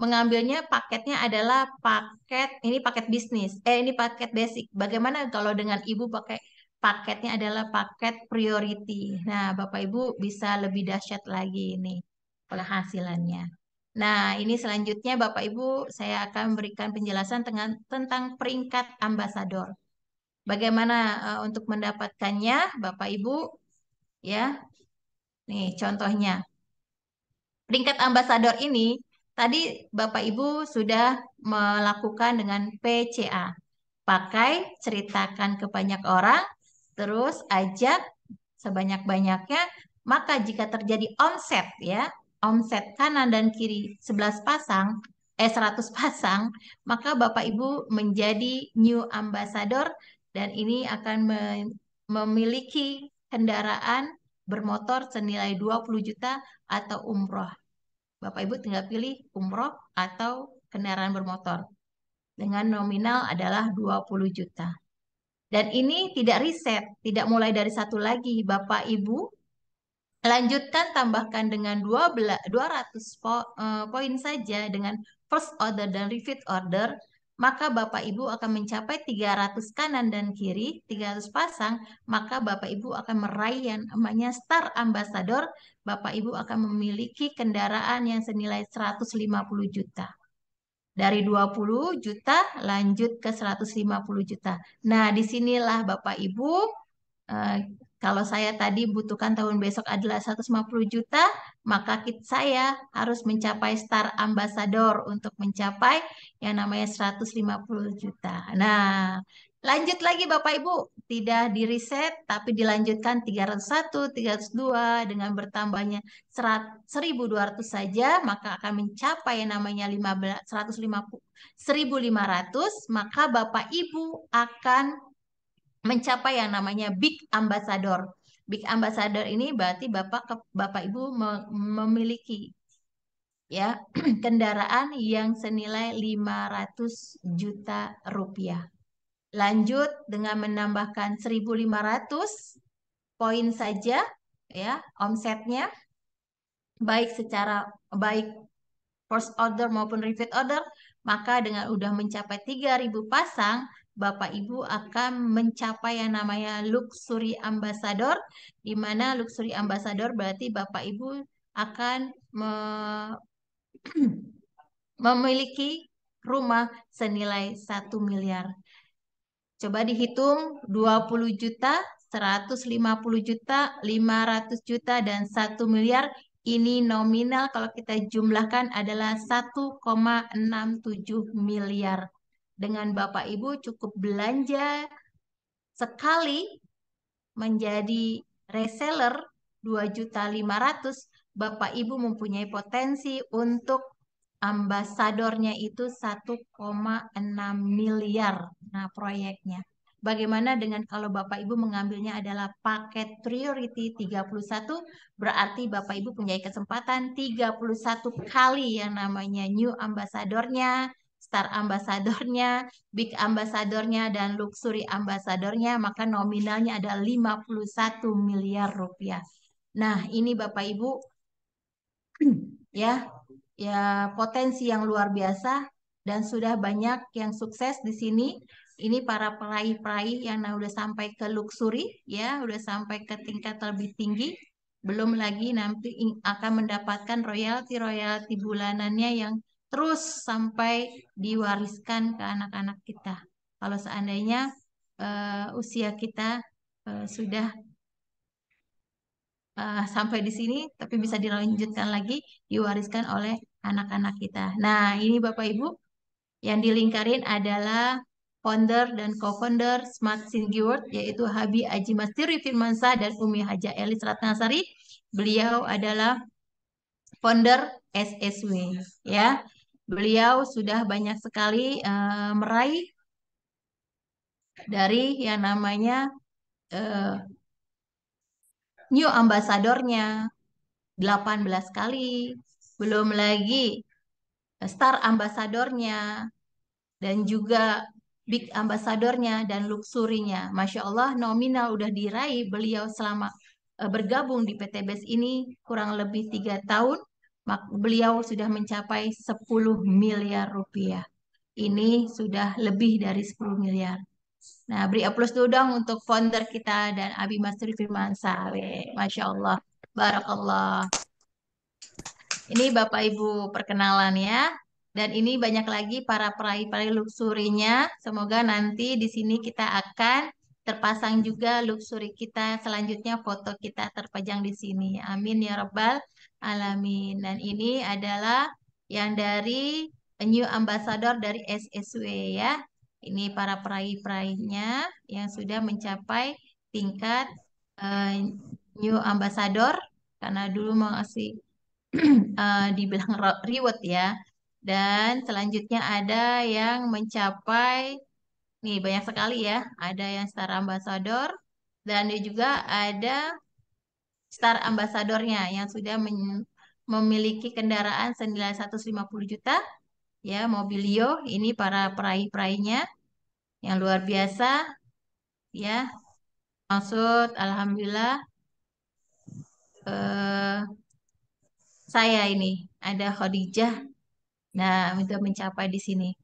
mengambilnya paketnya adalah paket ini paket bisnis, ini paket basic. Bagaimana kalau dengan ibu pakai paketnya adalah paket priority. Nah, Bapak Ibu bisa lebih dahsyat lagi ini penghasilannya. Nah, ini selanjutnya Bapak Ibu saya akan berikan penjelasan tentang peringkat ambasador. Bagaimana untuk mendapatkannya, Bapak Ibu? Ya, nih contohnya. Peringkat ambasador ini tadi Bapak Ibu sudah melakukan dengan PCA. Pakai, ceritakan ke banyak orang, terus ajak sebanyak-banyaknya, maka jika terjadi omset ya, omset kanan dan kiri 11 pasang, 100 pasang, maka Bapak Ibu menjadi new ambassador dan ini akan memiliki kendaraan bermotor senilai 20 juta atau umroh. Bapak Ibu tinggal pilih umroh atau kendaraan bermotor dengan nominal adalah 20 juta. Dan ini tidak riset, tidak mulai dari satu lagi. Bapak Ibu lanjutkan tambahkan dengan 200 poin saja dengan first order dan repeat order, maka Bapak Ibu akan mencapai 300 kanan dan kiri, 300 pasang, maka Bapak Ibu akan meraih yang namanya Star Ambassador. Bapak Ibu akan memiliki kendaraan yang senilai 150 juta. Dari 20 juta lanjut ke 150 juta. Nah, disinilah Bapak Ibu, kalau saya tadi butuhkan tahun besok adalah 150 juta, maka saya harus mencapai Star Ambassador untuk mencapai yang namanya 150 juta. Nah, lanjut lagi Bapak Ibu, tidak di reset tapi dilanjutkan 301, 302 dengan bertambahnya 1.200 saja, maka akan mencapai yang namanya 150, 1.500, maka Bapak Ibu akan mencapai yang namanya Big Ambassador. Big Ambassador ini berarti Bapak Ibu memiliki ya kendaraan yang senilai 500 juta rupiah. Lanjut dengan menambahkan 1.500 poin saja ya omsetnya, baik first order maupun repeat order, maka dengan udah mencapai 3.000 pasang, Bapak Ibu akan mencapai yang namanya Luxury Ambassador, di mana Luxury Ambassador berarti Bapak Ibu akan memiliki rumah senilai 1 miliar. Coba dihitung 20 juta, 150 juta, 500 juta, dan 1 miliar. Ini nominal kalau kita jumlahkan adalah 1,67 miliar. Dengan Bapak Ibu cukup belanja sekali menjadi reseller 2.500.000, Bapak Ibu mempunyai potensi untuk ambasadornya itu 1,6 miliar. Nah, proyeknya. Bagaimana dengan kalau Bapak Ibu mengambilnya adalah paket priority 31, berarti Bapak Ibu punya kesempatan 31 kali yang namanya new ambasadornya, Star Ambassadornya, Big Ambassadornya, dan Luxury Ambassadornya, maka nominalnya ada 51 miliar rupiah. Nah, ini Bapak Ibu ya potensi yang luar biasa dan sudah banyak yang sukses di sini. Ini para peraih-peraih yang udah sampai ke luxury ya, udah sampai ke tingkat lebih tinggi. Belum lagi nanti akan mendapatkan royalti bulanannya yang terus sampai diwariskan ke anak-anak kita. Kalau seandainya usia kita sudah sampai di sini, tapi bisa dilanjutkan lagi, diwariskan oleh anak-anak kita. Nah, ini Bapak Ibu, yang dilingkarin adalah founder dan co-founder Smart Singuward, yaitu Habi Aji Mastiri Firmansyah dan Umi Haja Elis Ratnasari. Beliau adalah founder SSW, ya. Beliau sudah banyak sekali meraih dari yang namanya new ambasadornya 18 kali, belum lagi Star Ambassadornya, dan juga Big Ambassadornya, dan Luxurinya. Masya Allah, nominal udah diraih beliau selama bergabung di PT BES ini kurang lebih 3 tahun. Beliau sudah mencapai 10 miliar rupiah. Ini sudah lebih dari 10 miliar. Nah, beri aplaus dulu dong untuk founder kita dan Abi Masri Firmansyah. Masya Allah. Barakallah. Ini Bapak Ibu perkenalan ya. Dan ini banyak lagi para peraih-peraih luxurinya. Semoga nanti di sini kita akan terpasang juga luxury kita. Selanjutnya foto kita terpajang di sini. Amin ya Rabbal Alamin. Dan ini adalah yang dari New Ambassador dari SSW ya. Ini para peraih-peraihnya yang sudah mencapai tingkat eh, New Ambassador. Karena dulu masih dibilang reward ya. Dan selanjutnya ada yang mencapai, nih banyak sekali ya. Ada yang Star Ambassador dan juga ada Star Ambassadornya yang sudah memiliki kendaraan senilai 150 juta ya, Mobilio. Ini para peraih-peraihnya yang luar biasa ya. Maksud alhamdulillah eh, saya ini ada Khadijah. Nah, untuk mencapai di sini.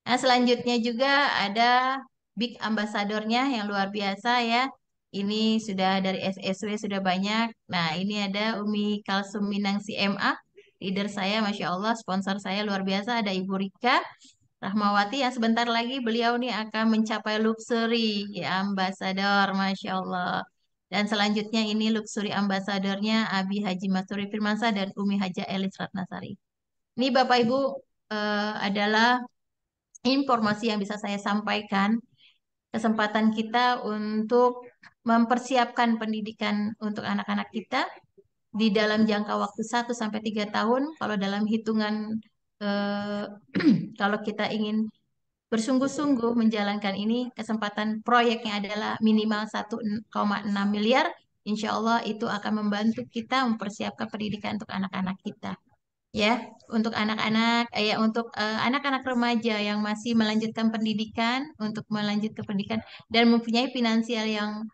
Nah, selanjutnya juga ada Big Ambassadornya yang luar biasa ya. Ini sudah dari SSW sudah banyak. Nah, ini ada Umi Kalsum Minang CMA, leader saya, Masya Allah, sponsor saya luar biasa. Ada Ibu Rika Rahmawati yang sebentar lagi beliau nih akan mencapai luxury ambassador, Masya Allah. Dan selanjutnya ini luxury ambassadornya Abi Haji Masuri Firmansyah dan Umi Haja Elis Ratnasari. Ini Bapak Ibu adalah informasi yang bisa saya sampaikan, kesempatan kita untuk mempersiapkan pendidikan untuk anak-anak kita di dalam jangka waktu 1 sampai 3 tahun. Kalau dalam hitungan, eh, kalau kita ingin bersungguh-sungguh menjalankan ini, kesempatan proyeknya adalah minimal 1,6 miliar. Insya Allah itu akan membantu kita mempersiapkan pendidikan untuk anak-anak kita ya, untuk anak-anak untuk anak-anak remaja yang masih melanjutkan pendidikan, untuk melanjutkan pendidikan dan mempunyai finansial yang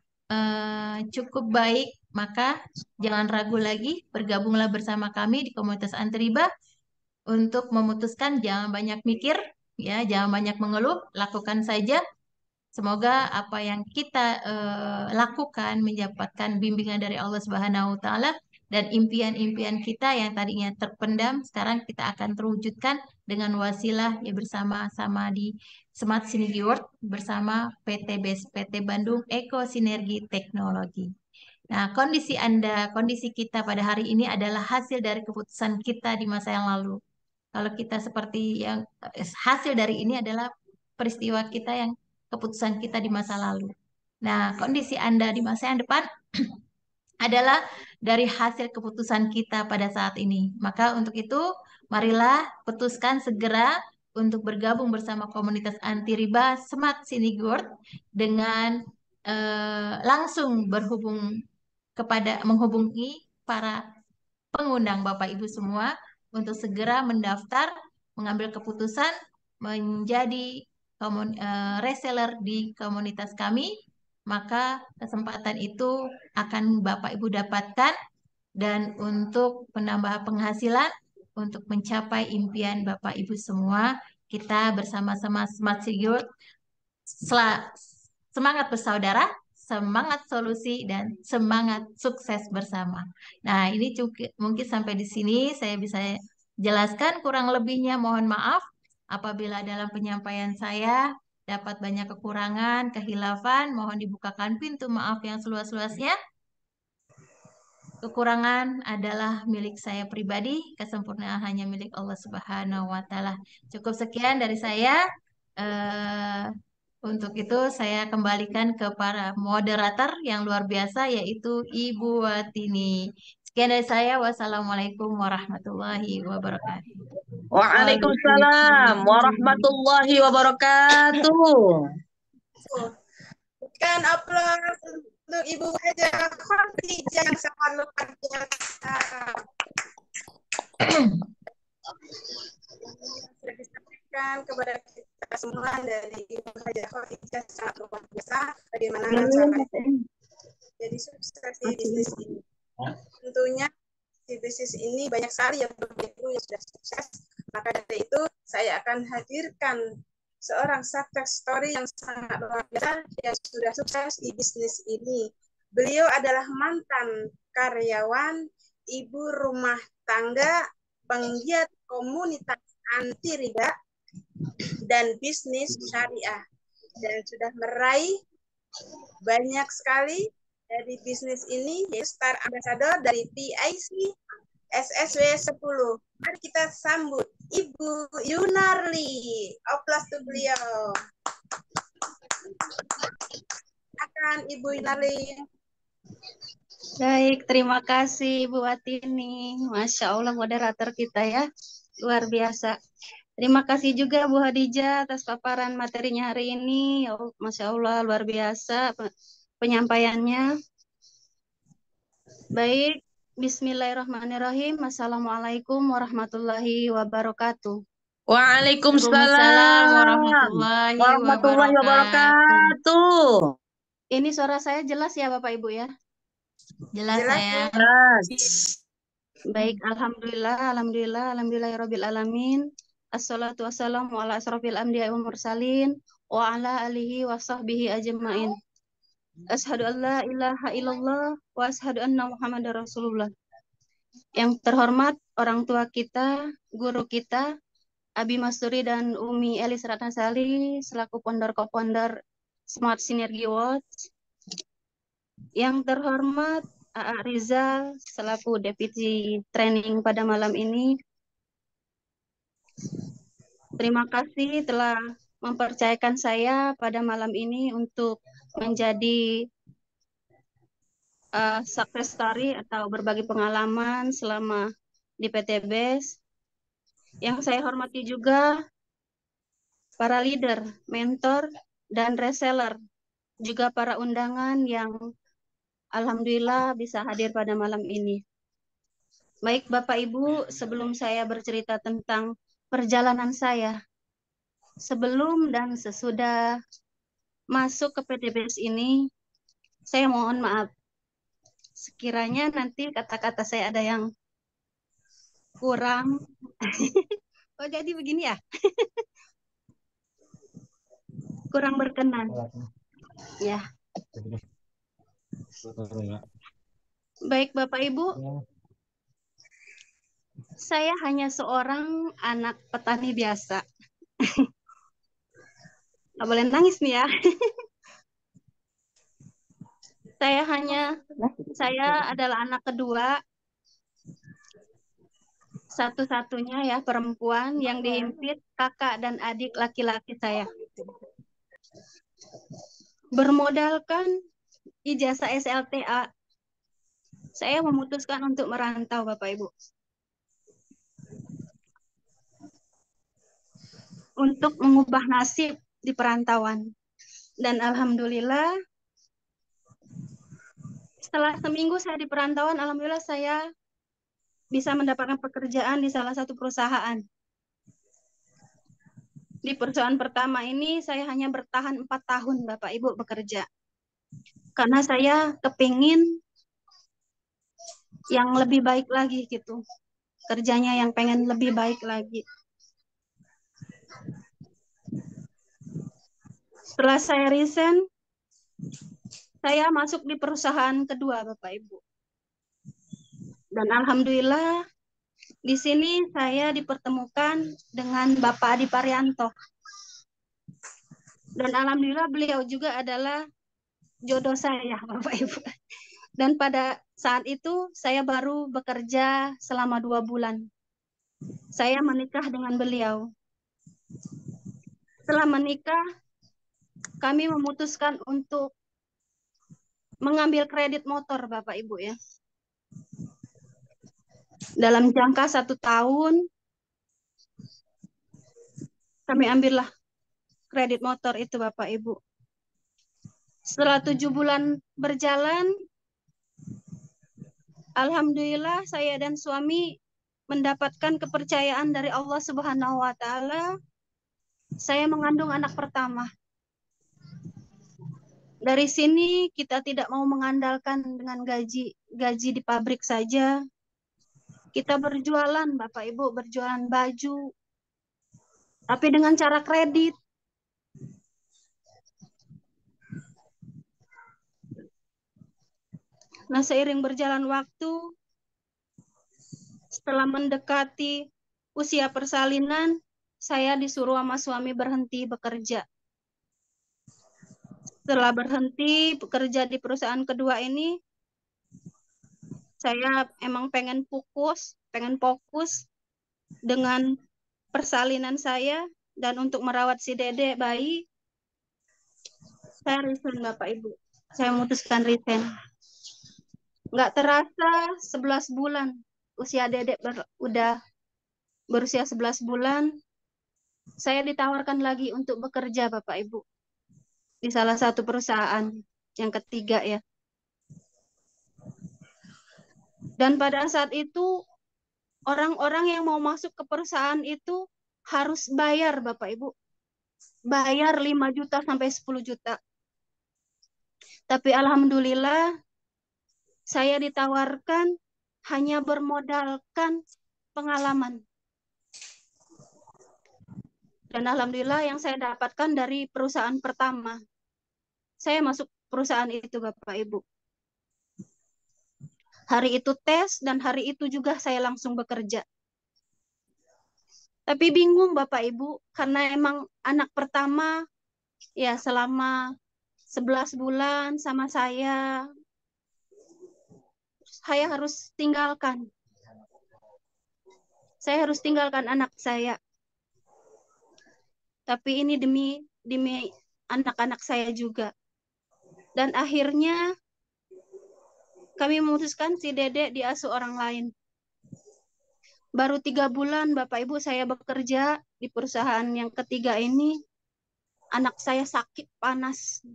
cukup baik, maka jangan ragu lagi, bergabunglah bersama kami di komunitas Antriba untuk memutuskan, jangan banyak mikir ya, jangan banyak mengeluh, lakukan saja. Semoga apa yang kita lakukan mendapatkan bimbingan dari Allah Subhanahu wa taala dan impian-impian kita yang tadinya terpendam sekarang kita akan terwujudkan dengan wasilah ya, bersama-sama di Smart Synergy World bersama PT BES, PT Bandung Eko Sinergi Teknologi. Nah, kondisi kita pada hari ini adalah hasil dari keputusan kita di masa yang lalu. Kalau kita seperti yang hasil dari ini adalah peristiwa kita yang keputusan kita di masa lalu. Nah, kondisi Anda di masa yang depan adalah dari hasil keputusan kita pada saat ini. Maka untuk itu, marilah putuskan segera untuk bergabung bersama komunitas anti riba Smart Sinigurt dengan langsung menghubungi para pengundang Bapak Ibu semua untuk segera mendaftar, mengambil keputusan menjadi reseller di komunitas kami, maka kesempatan itu akan Bapak Ibu dapatkan dan untuk menambah penghasilan, untuk mencapai impian Bapak Ibu semua, kita bersama-sama Smart Secure semangat bersaudara, semangat solusi, dan semangat sukses bersama. Nah, ini juga mungkin sampai di sini saya bisa jelaskan, kurang lebihnya mohon maaf apabila dalam penyampaian saya dapat banyak kekurangan, kehilafan, mohon dibukakan pintu maaf yang seluas-luasnya. Kekurangan adalah milik saya pribadi, kesempurnaan hanya milik Allah Subhanahu wa taala. Cukup sekian dari saya. Untuk itu saya kembalikan ke para moderator yang luar biasa yaitu Ibu Watini. Sekian dari saya. Wassalamualaikum warahmatullahi wabarakatuh. Waalaikumsalam warahmatullahi wabarakatuh. Kan aplaus untuk Ibu Haja Khadijah yang sangat luar biasa. Sudah disampaikan kepada kita semua dari Ibu Haja Khadijah sangat luar biasa bagaimana caranya jadi sukses di bisnis ini. Tentunya di bisnis ini banyak sekali yang begitu yang sudah sukses. Maka dari itu saya akan hadirkan seorang success story yang sangat luar biasa yang sudah sukses di bisnis ini. Beliau adalah mantan karyawan, ibu rumah tangga, penggiat komunitas anti riba dan bisnis syariah, dan sudah meraih banyak sekali dari bisnis ini, yaitu Star Ambassador dari PIC SSW 10. Mari kita sambut Ibu Yunarli. Oplas to beliau. Akan Ibu Yunarli. Baik, terima kasih Ibu Watini. Masya Allah moderator kita ya, luar biasa. Terima kasih juga Bu Hadijah atas paparan materinya hari ini. Masya Allah luar biasa penyampaiannya. Baik, Bismillahirrahmanirrahim. Assalamualaikum warahmatullahi wabarakatuh. Waalaikumsalam warahmatullahi warahmatullahi wabarakatuh. Ini suara saya jelas ya Bapak Ibu ya? Jelas saya. Jelas. Baik, alhamdulillahirabbil alamin. Assalatu wassalamu ala asrofil anbiya'i wal mursalin wa ala alihi wa sahbihi ajmain. Asyhadu an la ilaha illallah wa asyhadu anna Muhammadar Rasulullah. Yang terhormat orang tua kita, guru kita, Abi Masuri dan Umi Elis Ratnasari selaku pondor-kopondor Smart Synergy Watch. Yang terhormat AA Rizal selaku Deputi Training pada malam ini. Terima kasih telah mempercayakan saya pada malam ini untuk menjadi success story atau berbagi pengalaman selama di PT BES. Yang saya hormati juga para leader, mentor, dan reseller, juga para undangan yang alhamdulillah bisa hadir pada malam ini. Baik Bapak Ibu, sebelum saya bercerita tentang perjalanan saya sebelum dan sesudah masuk ke PTBS ini, saya mohon maaf sekiranya nanti kata-kata saya ada yang kurang. Oh jadi begini ya? Kurang berkenan. Ya. Baik Bapak Ibu, saya hanya seorang anak petani biasa. Nggak boleh nangis nih ya. Saya adalah anak kedua, satu-satunya ya perempuan yang dihimpit kakak dan adik laki-laki saya. Bermodalkan ijazah SLTA, saya memutuskan untuk merantau Bapak Ibu. Untuk mengubah nasib di perantauan. Dan alhamdulillah setelah seminggu saya di perantauan, alhamdulillah saya bisa mendapatkan pekerjaan di salah satu perusahaan. Di perusahaan pertama ini saya hanya bertahan 4 tahun Bapak Ibu bekerja. Karena saya kepingin yang lebih baik lagi gitu. Kerjanya yang pengen lebih baik lagi. Setelah saya resign, saya masuk di perusahaan kedua Bapak Ibu. Dan alhamdulillah di sini saya dipertemukan dengan Bapak Adi Parianto. Dan alhamdulillah beliau juga adalah jodoh saya Bapak Ibu. Dan pada saat itu saya baru bekerja selama 2 bulan. Saya menikah dengan beliau. Setelah menikah, kami memutuskan untuk mengambil kredit motor Bapak Ibu ya. Dalam jangka 1 tahun, kami ambillah kredit motor itu Bapak Ibu. Setelah 7 bulan berjalan, alhamdulillah saya dan suami mendapatkan kepercayaan dari Allah Subhanahu wa taala. Saya mengandung anak pertama. Dari sini kita tidak mau mengandalkan dengan gaji di pabrik saja. Kita berjualan Bapak Ibu, berjualan baju. Tapi dengan cara kredit. Nah, seiring berjalan waktu, setelah mendekati usia persalinan, saya disuruh sama suami berhenti bekerja. Setelah berhenti bekerja di perusahaan kedua ini, saya emang pengen fokus dengan persalinan saya dan untuk merawat si Dede bayi, saya resign Bapak Ibu. Saya memutuskan resign. Nggak terasa 11 bulan usia Dede udah berusia 11 bulan, saya ditawarkan lagi untuk bekerja Bapak Ibu di salah satu perusahaan yang ketiga ya. Dan pada saat itu orang-orang yang mau masuk ke perusahaan itu harus bayar Bapak Ibu. Bayar 5 juta sampai 10 juta. Tapi alhamdulillah saya ditawarkan hanya bermodalkan pengalaman. Dan alhamdulillah yang saya dapatkan dari perusahaan pertama. Saya masuk perusahaan itu Bapak Ibu. Hari itu tes dan hari itu juga saya langsung bekerja. Tapi bingung Bapak Ibu karena emang anak pertama ya selama 11 bulan sama saya harus tinggalkan. Saya harus tinggalkan anak saya. Tapi ini demi anak-anak saya juga. Dan akhirnya kami memutuskan si Dede diasuh orang lain. Baru 3 bulan Bapak Ibu saya bekerja di perusahaan yang ketiga ini, anak saya sakit panas.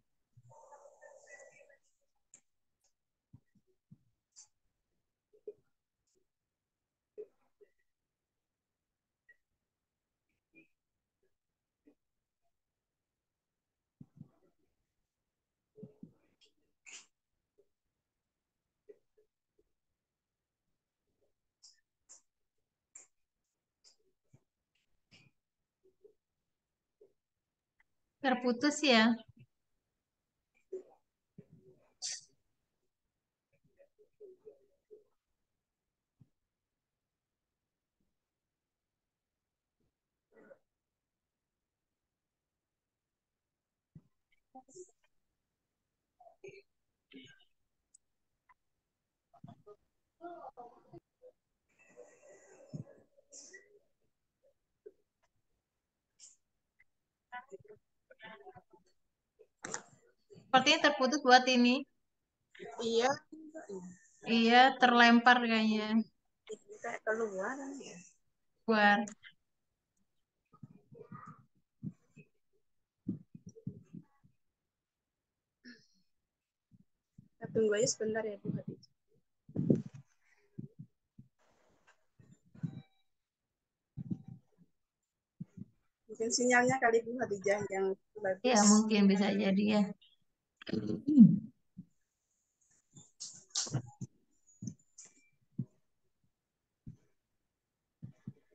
Terputus ya. Sepertinya terputus buat ini. Iya. Iya, terlempar kayaknya. Kita keluar ya. Keluar. Kita tunggu aja sebentar ya Bu Khadijah. Mungkin sinyalnya kali Bu Khadijah yang bagus. Ya, mungkin bisa jadi ya.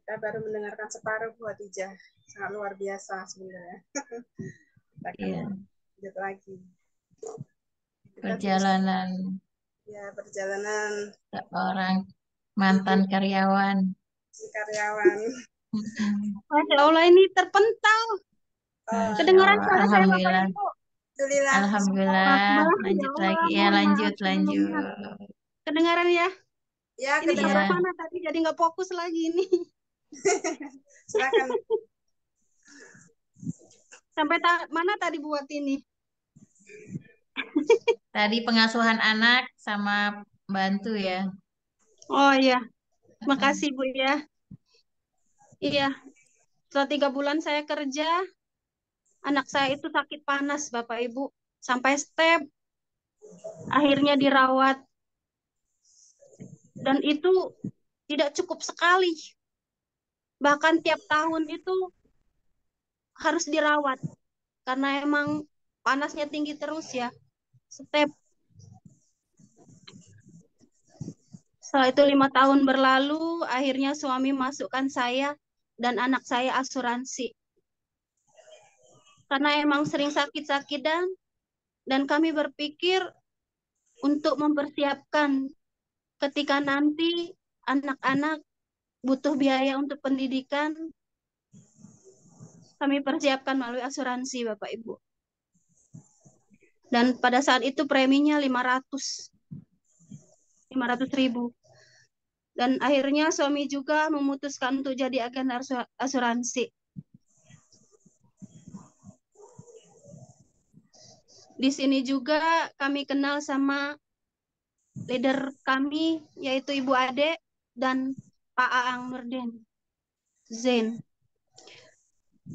Kita baru mendengarkan separuh Bu Khadijah. Sangat luar biasa sebenarnya. Kita akan lanjut lagi. Perjalanan. Ya, perjalanan Seorang mantan karyawan. Karyawan. Masya Allah ini terpental. Kedengaran suara saya Bapak Alhamdulillah. Ibu? Alhamdulillah. Lanjut lagi ya, lanjut. Kedengaran ya? Ya, ini sampai mana tadi jadi nggak fokus lagi ini. Silakan. Sampai mana tadi buat ini? Tadi pengasuhan anak sama bantu ya. Oh iya, makasih Bu ya. Iya, setelah 3 bulan saya kerja, anak saya itu sakit panas Bapak Ibu, sampai step, akhirnya dirawat. Dan itu tidak cukup sekali. Bahkan tiap tahun itu harus dirawat. Karena emang panasnya tinggi terus ya. Step. Setelah itu 5 tahun berlalu, akhirnya suami masukkan saya dan anak saya asuransi. Karena emang sering sakit-sakitan, dan kami berpikir untuk mempersiapkan ketika nanti anak-anak butuh biaya untuk pendidikan, kami persiapkan melalui asuransi Bapak Ibu. Dan pada saat itu preminya 500 ribu. Dan akhirnya suami juga memutuskan untuk jadi agen asuransi. Di sini juga kami kenal sama leader kami, yaitu Ibu Ade dan Pak Aang Nurdin Zain.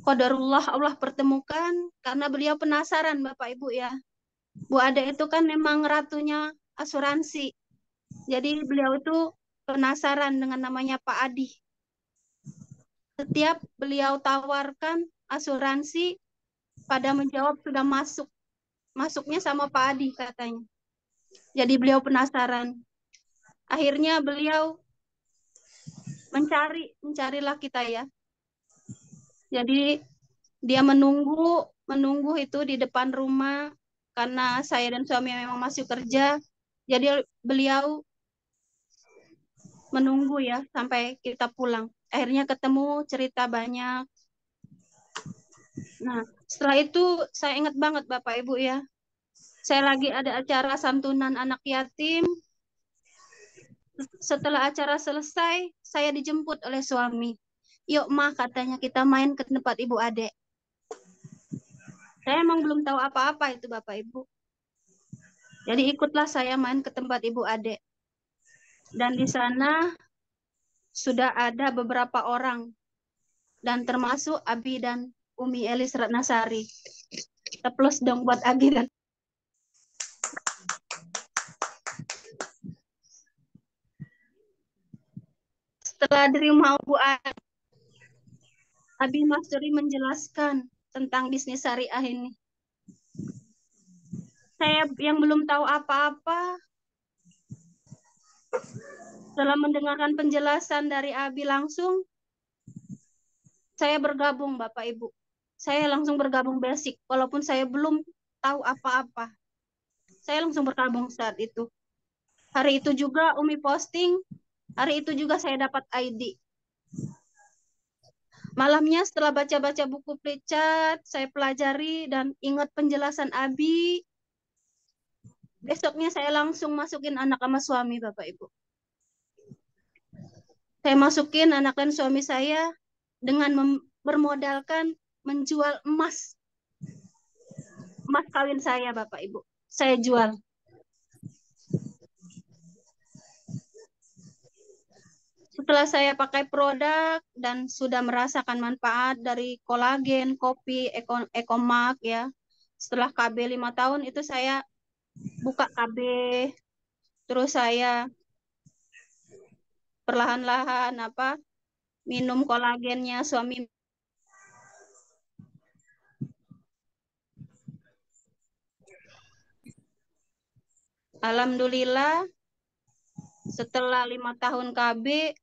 Qadarullah Allah pertemukan karena beliau penasaran Bapak Ibu ya. Bu Ade itu kan memang ratunya asuransi. Jadi beliau itu penasaran dengan namanya Pak Adi. Setiap beliau tawarkan asuransi, pada menjawab sudah masuknya sama Pak Adi katanya. Jadi beliau penasaran. Akhirnya beliau mencarilah kita ya. Jadi dia menunggu itu di depan rumah karena saya dan suami memang masih kerja. Jadi beliau menunggu ya sampai kita pulang. Akhirnya ketemu, cerita banyak. Nah, setelah itu saya ingat banget Bapak Ibu ya. Saya lagi ada acara santunan anak yatim. Setelah acara selesai, saya dijemput oleh suami. Yuk mah katanya kita main ke tempat Ibu Ade. Saya emang belum tahu apa-apa itu Bapak Ibu. Jadi ikutlah saya main ke tempat Ibu Ade. Dan di sana sudah ada beberapa orang. Dan termasuk Abi dan Umi Elis Ratnasari. Teplos dong buat Abi dan setelah dari mau Bu Abi Masturi menjelaskan tentang bisnis syariah ini. Saya yang belum tahu apa-apa, setelah mendengarkan penjelasan dari Abi langsung, saya bergabung Bapak Ibu. Saya langsung bergabung basic, walaupun saya belum tahu apa-apa. Saya langsung bergabung saat itu. Hari itu juga Umi posting, hari itu juga saya dapat ID. Malamnya setelah baca-baca buku Pritchard, saya pelajari dan ingat penjelasan Abi. Besoknya saya langsung masukin anak sama suami Bapak Ibu. Saya masukin anak dan suami saya dengan bermodalkan menjual emas. Emas kawin saya Bapak Ibu. Saya jual. Setelah saya pakai produk dan sudah merasakan manfaat dari kolagen, kopi, Ekomak ya. Setelah KB 5 tahun itu saya buka KB. Terus saya perlahan-lahan minum kolagennya suami. Alhamdulillah setelah 5 tahun KB,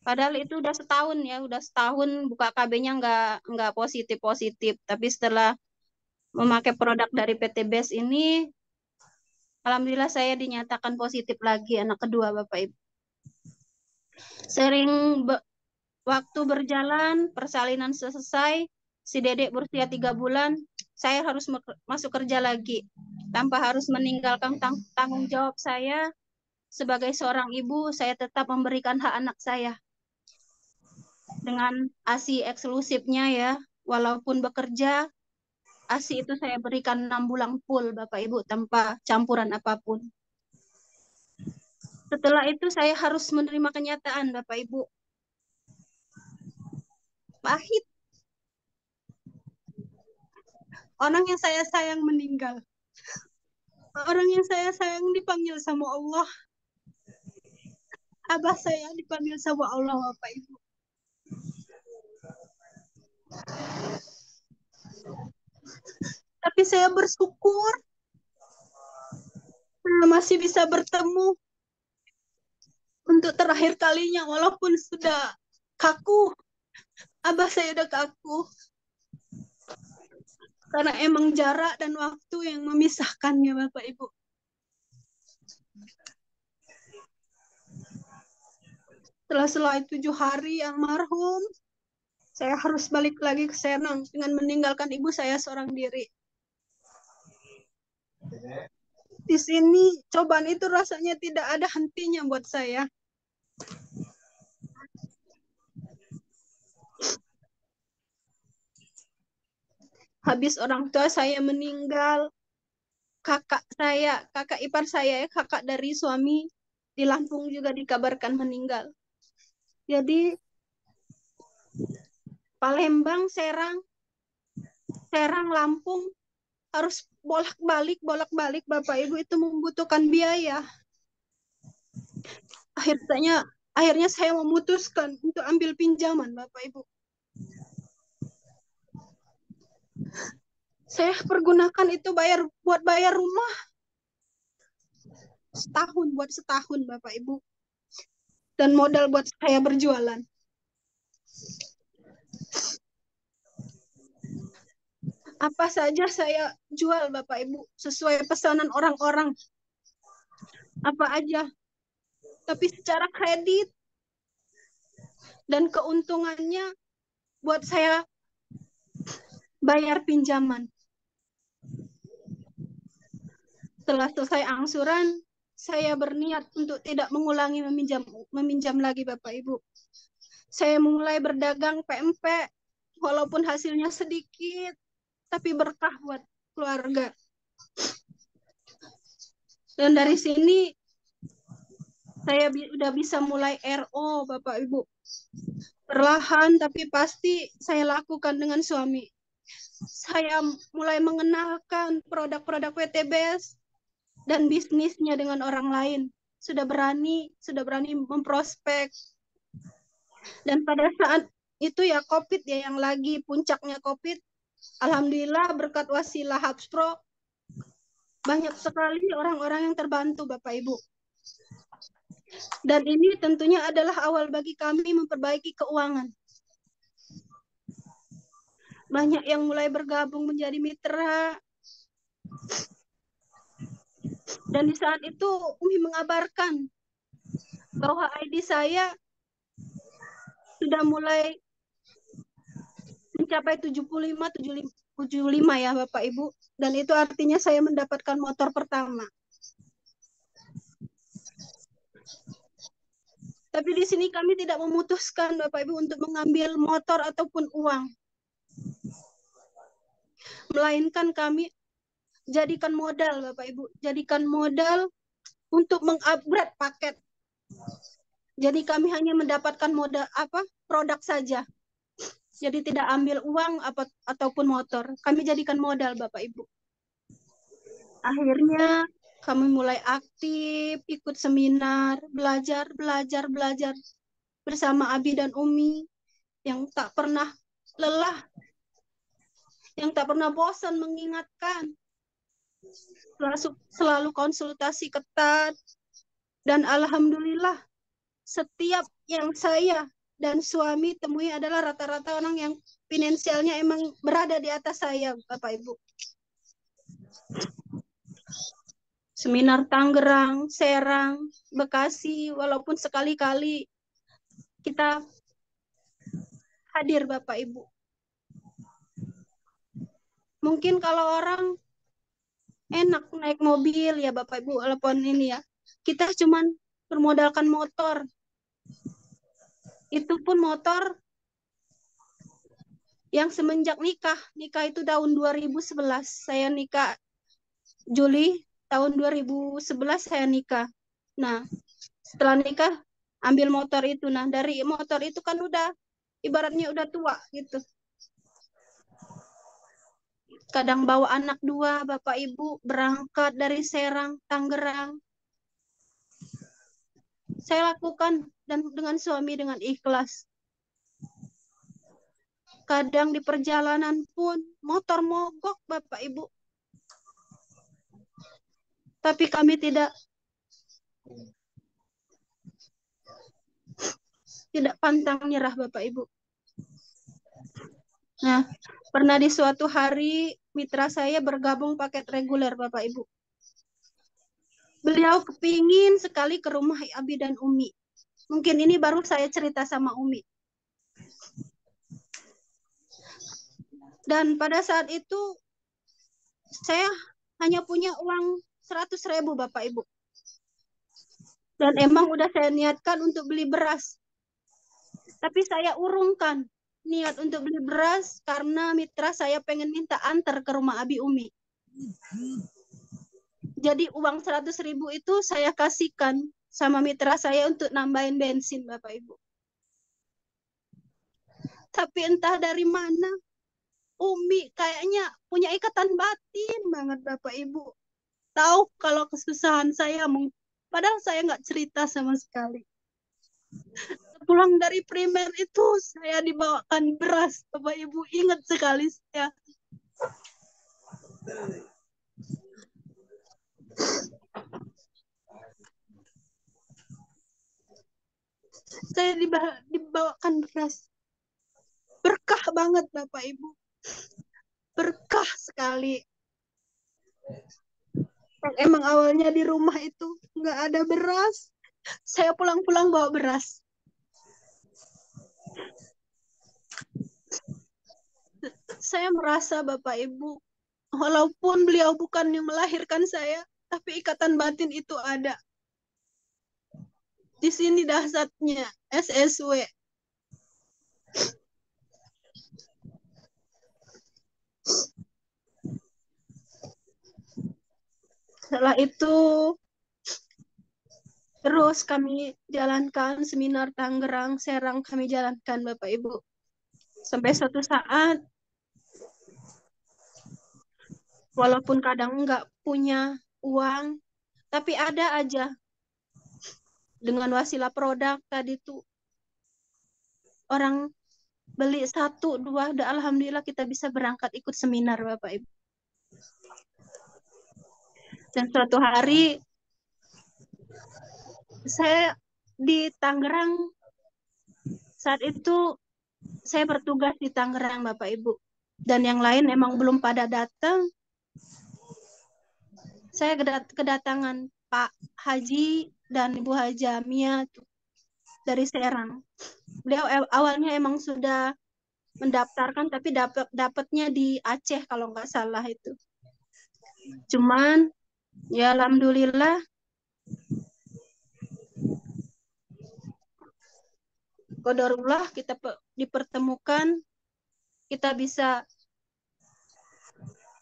padahal itu udah setahun ya, udah setahun buka KB-nya nggak positif, tapi setelah memakai produk dari PT BES ini, alhamdulillah saya dinyatakan positif lagi anak kedua Bapak Ibu. Sering waktu berjalan, persalinan selesai, si dedek berusia 3 bulan, saya harus masuk kerja lagi tanpa harus meninggalkan tanggung jawab saya. Sebagai seorang ibu, saya tetap memberikan hak anak saya. Dengan ASI eksklusifnya ya, walaupun bekerja, ASI itu saya berikan 6 bulan full Bapak Ibu tanpa campuran apapun. Setelah itu saya harus menerima kenyataan Bapak Ibu. Pahit. Orang yang saya sayang meninggal. Orang yang saya sayang dipanggil sama Allah. Abah saya dipanggil sama Allah Bapak Ibu. Tapi saya bersyukur masih bisa bertemu untuk terakhir kalinya walaupun sudah kaku. Abah saya udah kaku. Karena emang jarak dan waktu yang memisahkannya Bapak Ibu. Setelah 7 hari almarhum, saya harus balik lagi ke Serang dengan meninggalkan ibu saya seorang diri. Di sini cobaan itu rasanya tidak ada hentinya buat saya. Habis orang tua saya meninggal, kakak ipar saya, kakak dari suami di Lampung juga dikabarkan meninggal. Jadi Palembang, Serang, Lampung harus bolak-balik Bapak Ibu, itu membutuhkan biaya. Akhirnya saya memutuskan untuk ambil pinjaman Bapak Ibu. Saya pergunakan itu buat bayar rumah. Buat setahun Bapak Ibu. Dan modal buat saya berjualan. Apa saja saya jual Bapak Ibu, sesuai pesanan orang-orang. Apa aja. Tapi secara kredit. Dan keuntungannya buat saya bayar pinjaman. Setelah selesai angsuran, saya berniat untuk tidak mengulangi meminjam lagi Bapak Ibu. Saya mulai berdagang PMP, walaupun hasilnya sedikit, tapi berkah buat keluarga. Dan dari sini, saya udah bisa mulai RO Bapak Ibu. Perlahan tapi pasti saya lakukan dengan suami. Saya mulai mengenalkan produk-produk PTBS dan bisnisnya dengan orang lain. Sudah berani memprospek. Dan pada saat itu ya COVID ya, yang lagi puncaknya COVID, alhamdulillah berkat wasilah Habspro banyak sekali orang-orang yang terbantu Bapak Ibu. Dan ini tentunya adalah awal bagi kami memperbaiki keuangan. Banyak yang mulai bergabung menjadi mitra. Dan di saat itu Umi mengabarkan bahwa ID saya sudah mulai mencapai 75 ya Bapak Ibu. Dan itu artinya saya mendapatkan motor pertama. Tapi di sini kami tidak memutuskan Bapak Ibu untuk mengambil motor ataupun uang. Melainkan kami jadikan modal Bapak Ibu. Jadikan modal untuk mengupgrade paket. Jadi kami hanya mendapatkan modal produk saja. Jadi tidak ambil uang ataupun motor. Kami jadikan modal Bapak Ibu. Akhirnya kami mulai aktif, ikut seminar, belajar bersama Abi dan Umi yang tak pernah lelah, yang tak pernah bosan mengingatkan. Selalu konsultasi ketat, dan alhamdulillah setiap yang saya dan suami temui adalah rata-rata orang yang finansialnya emang berada di atas saya Bapak Ibu. Seminar Tangerang, Serang, Bekasi, walaupun sekali-kali kita hadir Bapak Ibu. Mungkin kalau orang enak naik mobil ya Bapak Ibu, walaupun ini ya, kita cuman bermodalkan motor. Itu pun motor yang semenjak nikah itu tahun 2011. Saya nikah Juli tahun 2011 saya nikah. Nah, setelah nikah ambil motor itu. Nah, dari motor itu kan udah ibaratnya udah tua gitu. Kadang bawa anak 2 Bapak Ibu berangkat dari Serang, Tangerang. Saya lakukan dan dengan suami dengan ikhlas. Kadang di perjalanan pun motor mogok Bapak Ibu. Tapi kami tidak pantang nyerah Bapak Ibu. Nah, pernah di suatu hari mitra saya bergabung paket reguler Bapak Ibu. Beliau kepingin sekali ke rumah Abi dan Umi. Mungkin ini baru saya cerita sama Umi. Dan pada saat itu saya hanya punya uang 100.000 Bapak Ibu. Dan emang udah saya niatkan untuk beli beras. Tapi saya urungkan niat untuk beli beras karena mitra saya pengen minta antar ke rumah Abi Umi. Jadi uang 100.000 itu saya kasihkan sama mitra saya untuk nambahin bensin Bapak Ibu. Tapi entah dari mana Umi kayaknya punya ikatan batin banget Bapak Ibu. Tahu kalau kesusahan saya, padahal saya nggak cerita sama sekali. Pulang dari primer itu saya dibawakan beras Bapak Ibu, ingat sekali saya. Saya dibawakan beras. Berkah banget Bapak Ibu. Berkah sekali. Emang awalnya di rumah itu nggak ada beras. Saya pulang-pulang bawa beras. Saya merasa Bapak Ibu, walaupun beliau bukan yang melahirkan saya, tapi ikatan batin itu ada. Di sini dahsyatnya SSW. Setelah itu terus kami jalankan seminar Tangerang, Serang kami jalankan Bapak Ibu. Sampai suatu saat, walaupun kadang nggak punya uang, tapi ada aja dengan wasilah produk tadi tuh orang beli 1, 2, udah alhamdulillah kita bisa berangkat ikut seminar Bapak Ibu. Dan suatu hari saya di Tangerang, saat itu saya bertugas di Tangerang Bapak Ibu. Dan yang lain emang belum pada datang. Saya kedatangan Pak Haji dan Ibu Haja Mia dari Serang. Beliau awalnya emang sudah mendaftarkan tapi dapatnya di Aceh kalau nggak salah itu. Cuman ya alhamdulillah qadarullah kita dipertemukan, kita bisa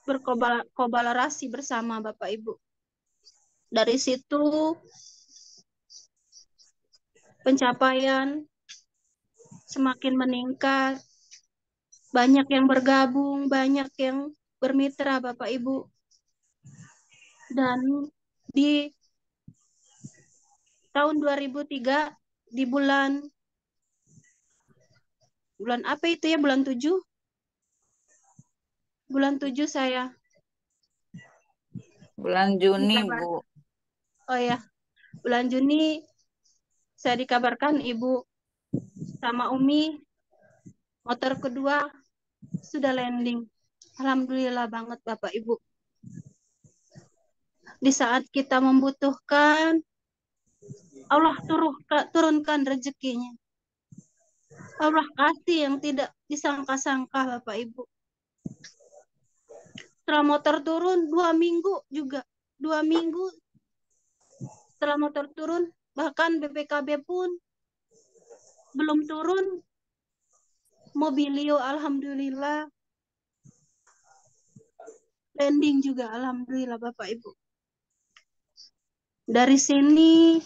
berkolaborasi bersama Bapak Ibu. Dari situ pencapaian semakin meningkat, banyak yang bergabung, banyak yang bermitra Bapak Ibu. Dan di tahun 2003 di bulan apa itu ya, bulan 7 saya Bulan Juni, dikabar. Bu. Oh ya, bulan Juni saya dikabarkan Ibu sama Umi motor kedua sudah landing. Alhamdulillah banget Bapak Ibu. Di saat kita membutuhkan, Allah turunkan rezekinya. Allah kasih yang tidak disangka-sangka Bapak Ibu. Setelah motor turun 2 minggu juga. 2 minggu setelah motor turun, bahkan BPKB pun belum turun. Mobilio alhamdulillah landing juga alhamdulillah Bapak Ibu. Dari sini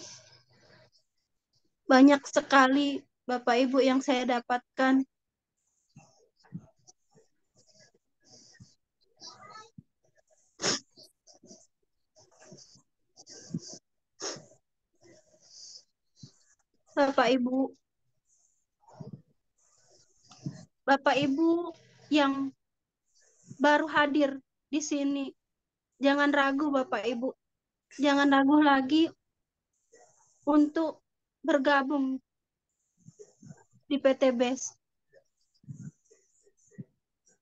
banyak sekali Bapak Ibu yang saya dapatkan. Bapak Ibu yang baru hadir di sini, jangan ragu Bapak Ibu. Jangan ragu lagi untuk bergabung di PT BES.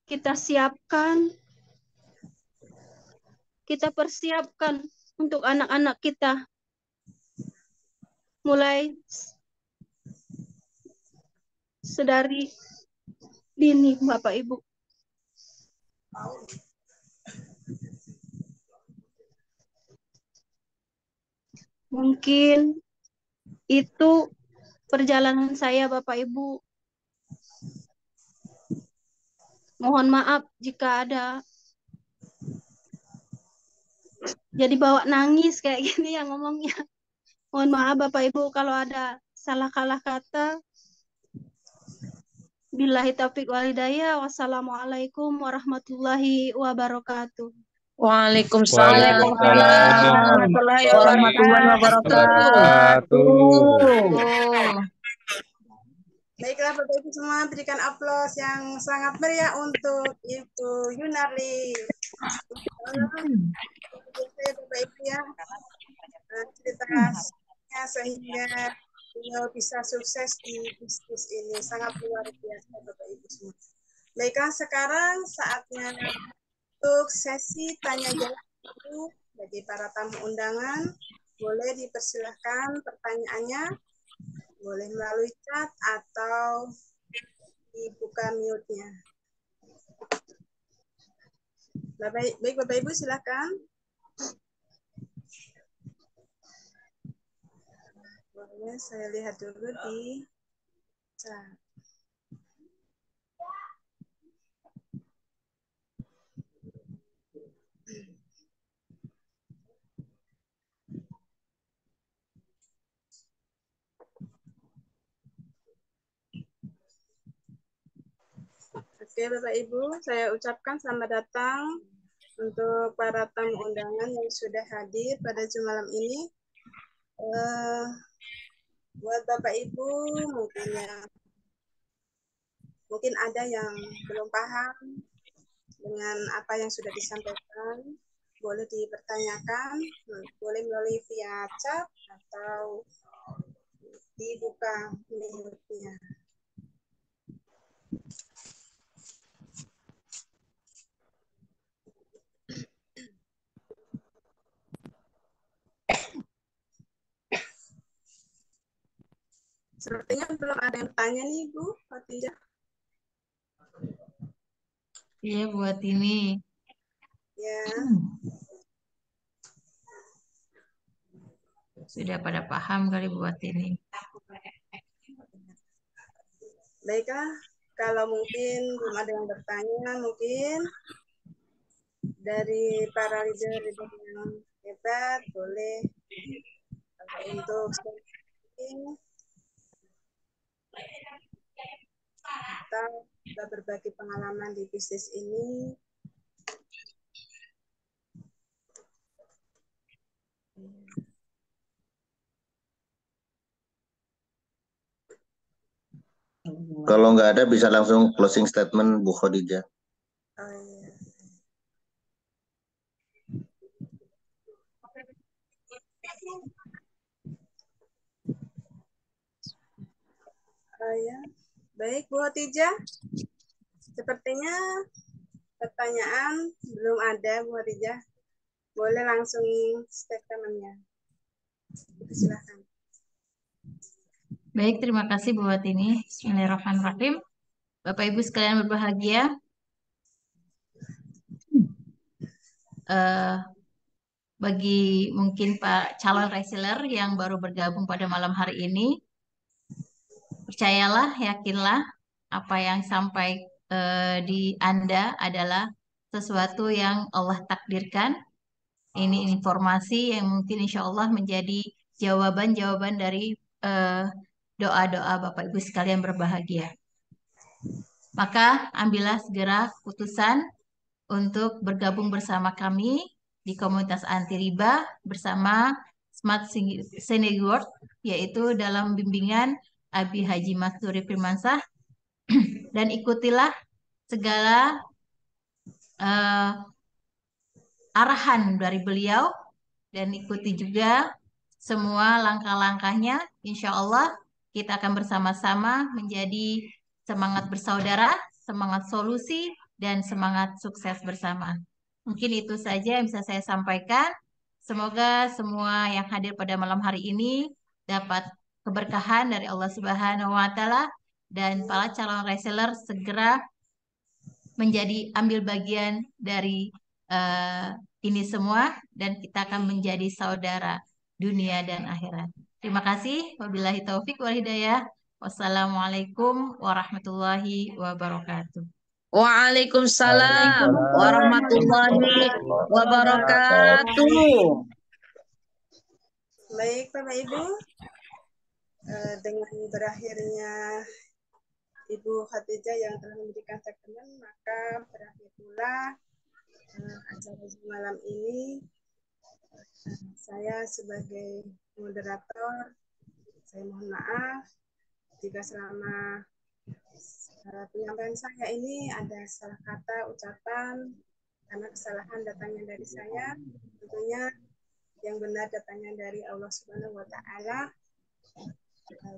Kita siapkan, kita persiapkan untuk anak-anak kita. Mulai sedari dini, Bapak Ibu. Mungkin itu perjalanan saya, Bapak Ibu. Mohon maaf jika ada jadi bawa nangis kayak gini yang ngomongnya. Mohon maaf Bapak Ibu kalau ada salah-salah kata. Billahi taufiq walhidayah. Wassalamualaikum warahmatullahi wabarakatuh. Waalaikumsalam Waalaikumsalam warahmatullahi warahmatullahi wabarakatuh. wabarakatuh. Baiklah Bapak Ibu semua, berikan aplaus yang sangat meriah untuk Ibu Yunarli. Biasa Bapak Ibu ya, ceritanya sehingga beliau bisa sukses di bisnis ini. Sangat luar biasa Bapak Ibu semua. Baiklah, sekarang saatnya untuk sesi tanya jawab bagi para tamu undangan. Boleh dipersilahkan pertanyaannya, boleh melalui chat atau dibuka mute-nya. Baik Bapak Ibu silakan. Boleh saya lihat dulu di chat. Oke Bapak Ibu, saya ucapkan selamat datang untuk para tamu undangan yang sudah hadir pada Jumat malam ini. Buat Bapak Ibu mungkin ada yang belum paham dengan apa yang sudah disampaikan, boleh dipertanyakan, boleh melalui via chat atau dibuka mute-nya. Sepertinya belum ada yang bertanya nih Bu Fatijah. Iya buat ini. Ya. Sudah pada paham kali buat ini. Baiklah, kalau mungkin belum ada yang bertanya, mungkin dari para leader yang hebat, boleh untuk sharing atau berbagi pengalaman di bisnis ini. Kalau nggak ada bisa langsung closing statement Bu Khadijah. Oh, iya. Oh, ya. Baik Bu Khadijah, sepertinya pertanyaan belum ada Bu Khadijah. Boleh langsung statementnya. Silakan. Baik, terima kasih buat ini. Bismillahirrahmanirrahim. Bapak Ibu sekalian berbahagia. Bagi mungkin Pak calon reseller yang baru bergabung pada malam hari ini, percayalah, yakinlah apa yang sampai di Anda adalah sesuatu yang Allah takdirkan. Ini informasi yang mungkin insya Allah menjadi jawaban-jawaban dari doa-doa Bapak Ibu sekalian berbahagia. Maka ambillah segera keputusan untuk bergabung bersama kami di komunitas anti riba bersama Smart Synergy, yaitu dalam bimbingan Abi Haji Maksuri Firmansah, dan ikutilah segala arahan dari beliau dan ikuti juga semua langkah-langkahnya. Insya Allah kita akan bersama-sama menjadi semangat bersaudara, semangat solusi, dan semangat sukses bersama. Mungkin itu saja yang bisa saya sampaikan. Semoga semua yang hadir pada malam hari ini dapat keberkahan dari Allah Subhanahu wa Ta'ala dan para calon reseller segera ambil bagian dari ini semua, dan kita akan menjadi saudara dunia dan akhirat. Terima kasih. Wabillahi taufik wal hidayah. Wassalamualaikum warahmatullahi wabarakatuh. Waalaikumsalam Waalaikumsalam warahmatullahi wabarakatuh. Baik, Bapak Ibu, dengan berakhirnya Ibu Khadijah yang telah memberikan statement, maka berakhir pula acara malam ini. Saya sebagai moderator, saya mohon maaf jika selama penyampaian saya ini ada salah kata ucapan, karena kesalahan datangnya dari saya, tentunya yang benar datangnya dari Allah Subhanahu wa Ta'ala.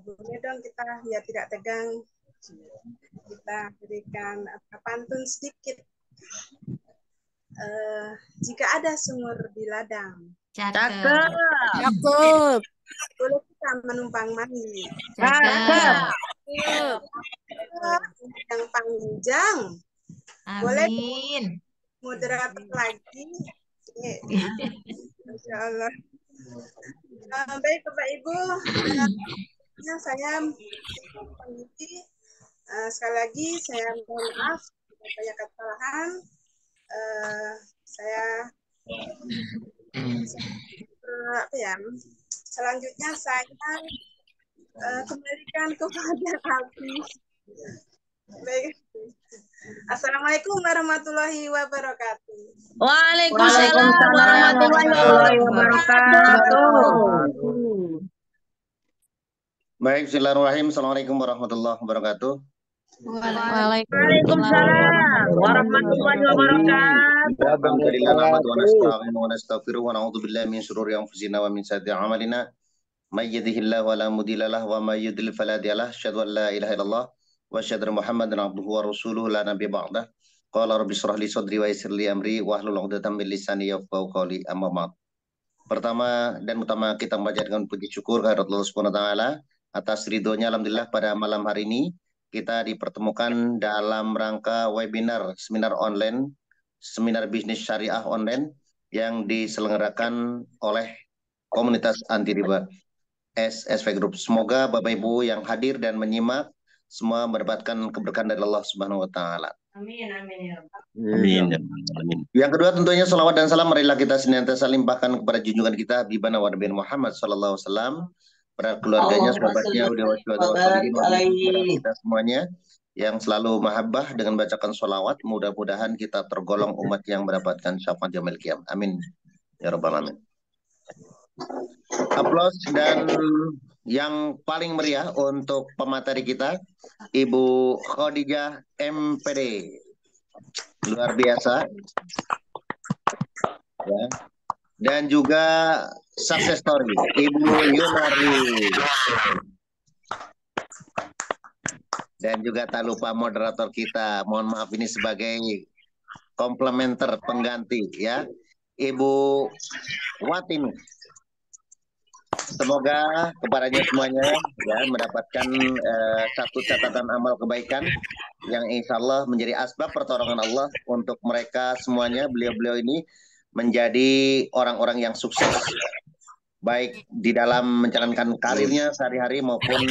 Boleh dong kita ya tidak tegang, kita berikan pantun sedikit. Jika ada sumur di ladang, Cakep. Cakep. boleh kita menumpang mandi. Cakep. Yang panjang, boleh Amin. moderator lagi. Masya Allah. Baik Bapak Ibu, saya pengisi. Sekali lagi saya mohon maaf banyak kesalahan. Saya selanjutnya saya kembalikan kepada Hafiz. Baik. Assalamualaikum warahmatullahi wabarakatuh. Waalaikumsalam warahmatullahi wabarakatuh. Baik, bismillahirrahmanirrahim. Assalamualaikum warahmatullahi wabarakatuh. Waalaikumsalam warahmatullahi wabarakatuh. Alhamdulillah nahmaduhu wa nasta'inuhu wa nastaghfiruh wa na'udzu billahi min syururi anfusina wa min sayyiati a'malina. May yahdihillahu fala mudilla lahu wa may yudlil fala hadiya lahu. Asyhadu an la ilaha illallah wa asyhadu anna Muhammadan abduhu wa rasuluhu la nabiyya ba'dah. Qala rabbi shrah li sadri wa yassir li amri wahlul 'uqdatam min lisani yafqahu qawli. Amma ba'd. Pertama dan utama kita memanjatkan puji syukur kehadirat Allah Subhanahu wa taala atas ridhonya. Alhamdulillah pada malam hari ini kita dipertemukan dalam rangka webinar seminar online, seminar bisnis syariah online yang diselenggarakan oleh komunitas anti riba SSV Group. Semoga Bapak Ibu yang hadir dan menyimak semua mendapatkan keberkahan dari Allah Subhanahu wa taala. Amin, amin ya Rabb. Amin. Yang kedua tentunya salawat dan salam marilah kita senantiasa limpahkan kepada junjungan kita Habibana wa Nabi Muhammad sallallahu alaihi wasallam, pada keluarganya, sahabatnya, kita semuanya yang selalu mahabbah dengan bacakan sholawat. Mudah-mudahan kita tergolong umat yang mendapatkan syafaat yaumil qiyamah. Amin ya rabbal alamin. Aplaus dan yang paling meriah untuk pemateri kita, Ibu Khadijah MPD. Luar biasa. Ya. Dan juga success story, Ibu Yunari. Dan juga tak lupa moderator kita, mohon maaf ini sebagai komplementer pengganti ya, Ibu Watin. Semoga kepadanya semuanya ya mendapatkan satu catatan amal kebaikan yang insya Allah menjadi asbab pertolongan Allah untuk mereka semuanya. Beliau-beliau ini menjadi orang-orang yang sukses baik di dalam menjalankan karirnya sehari-hari maupun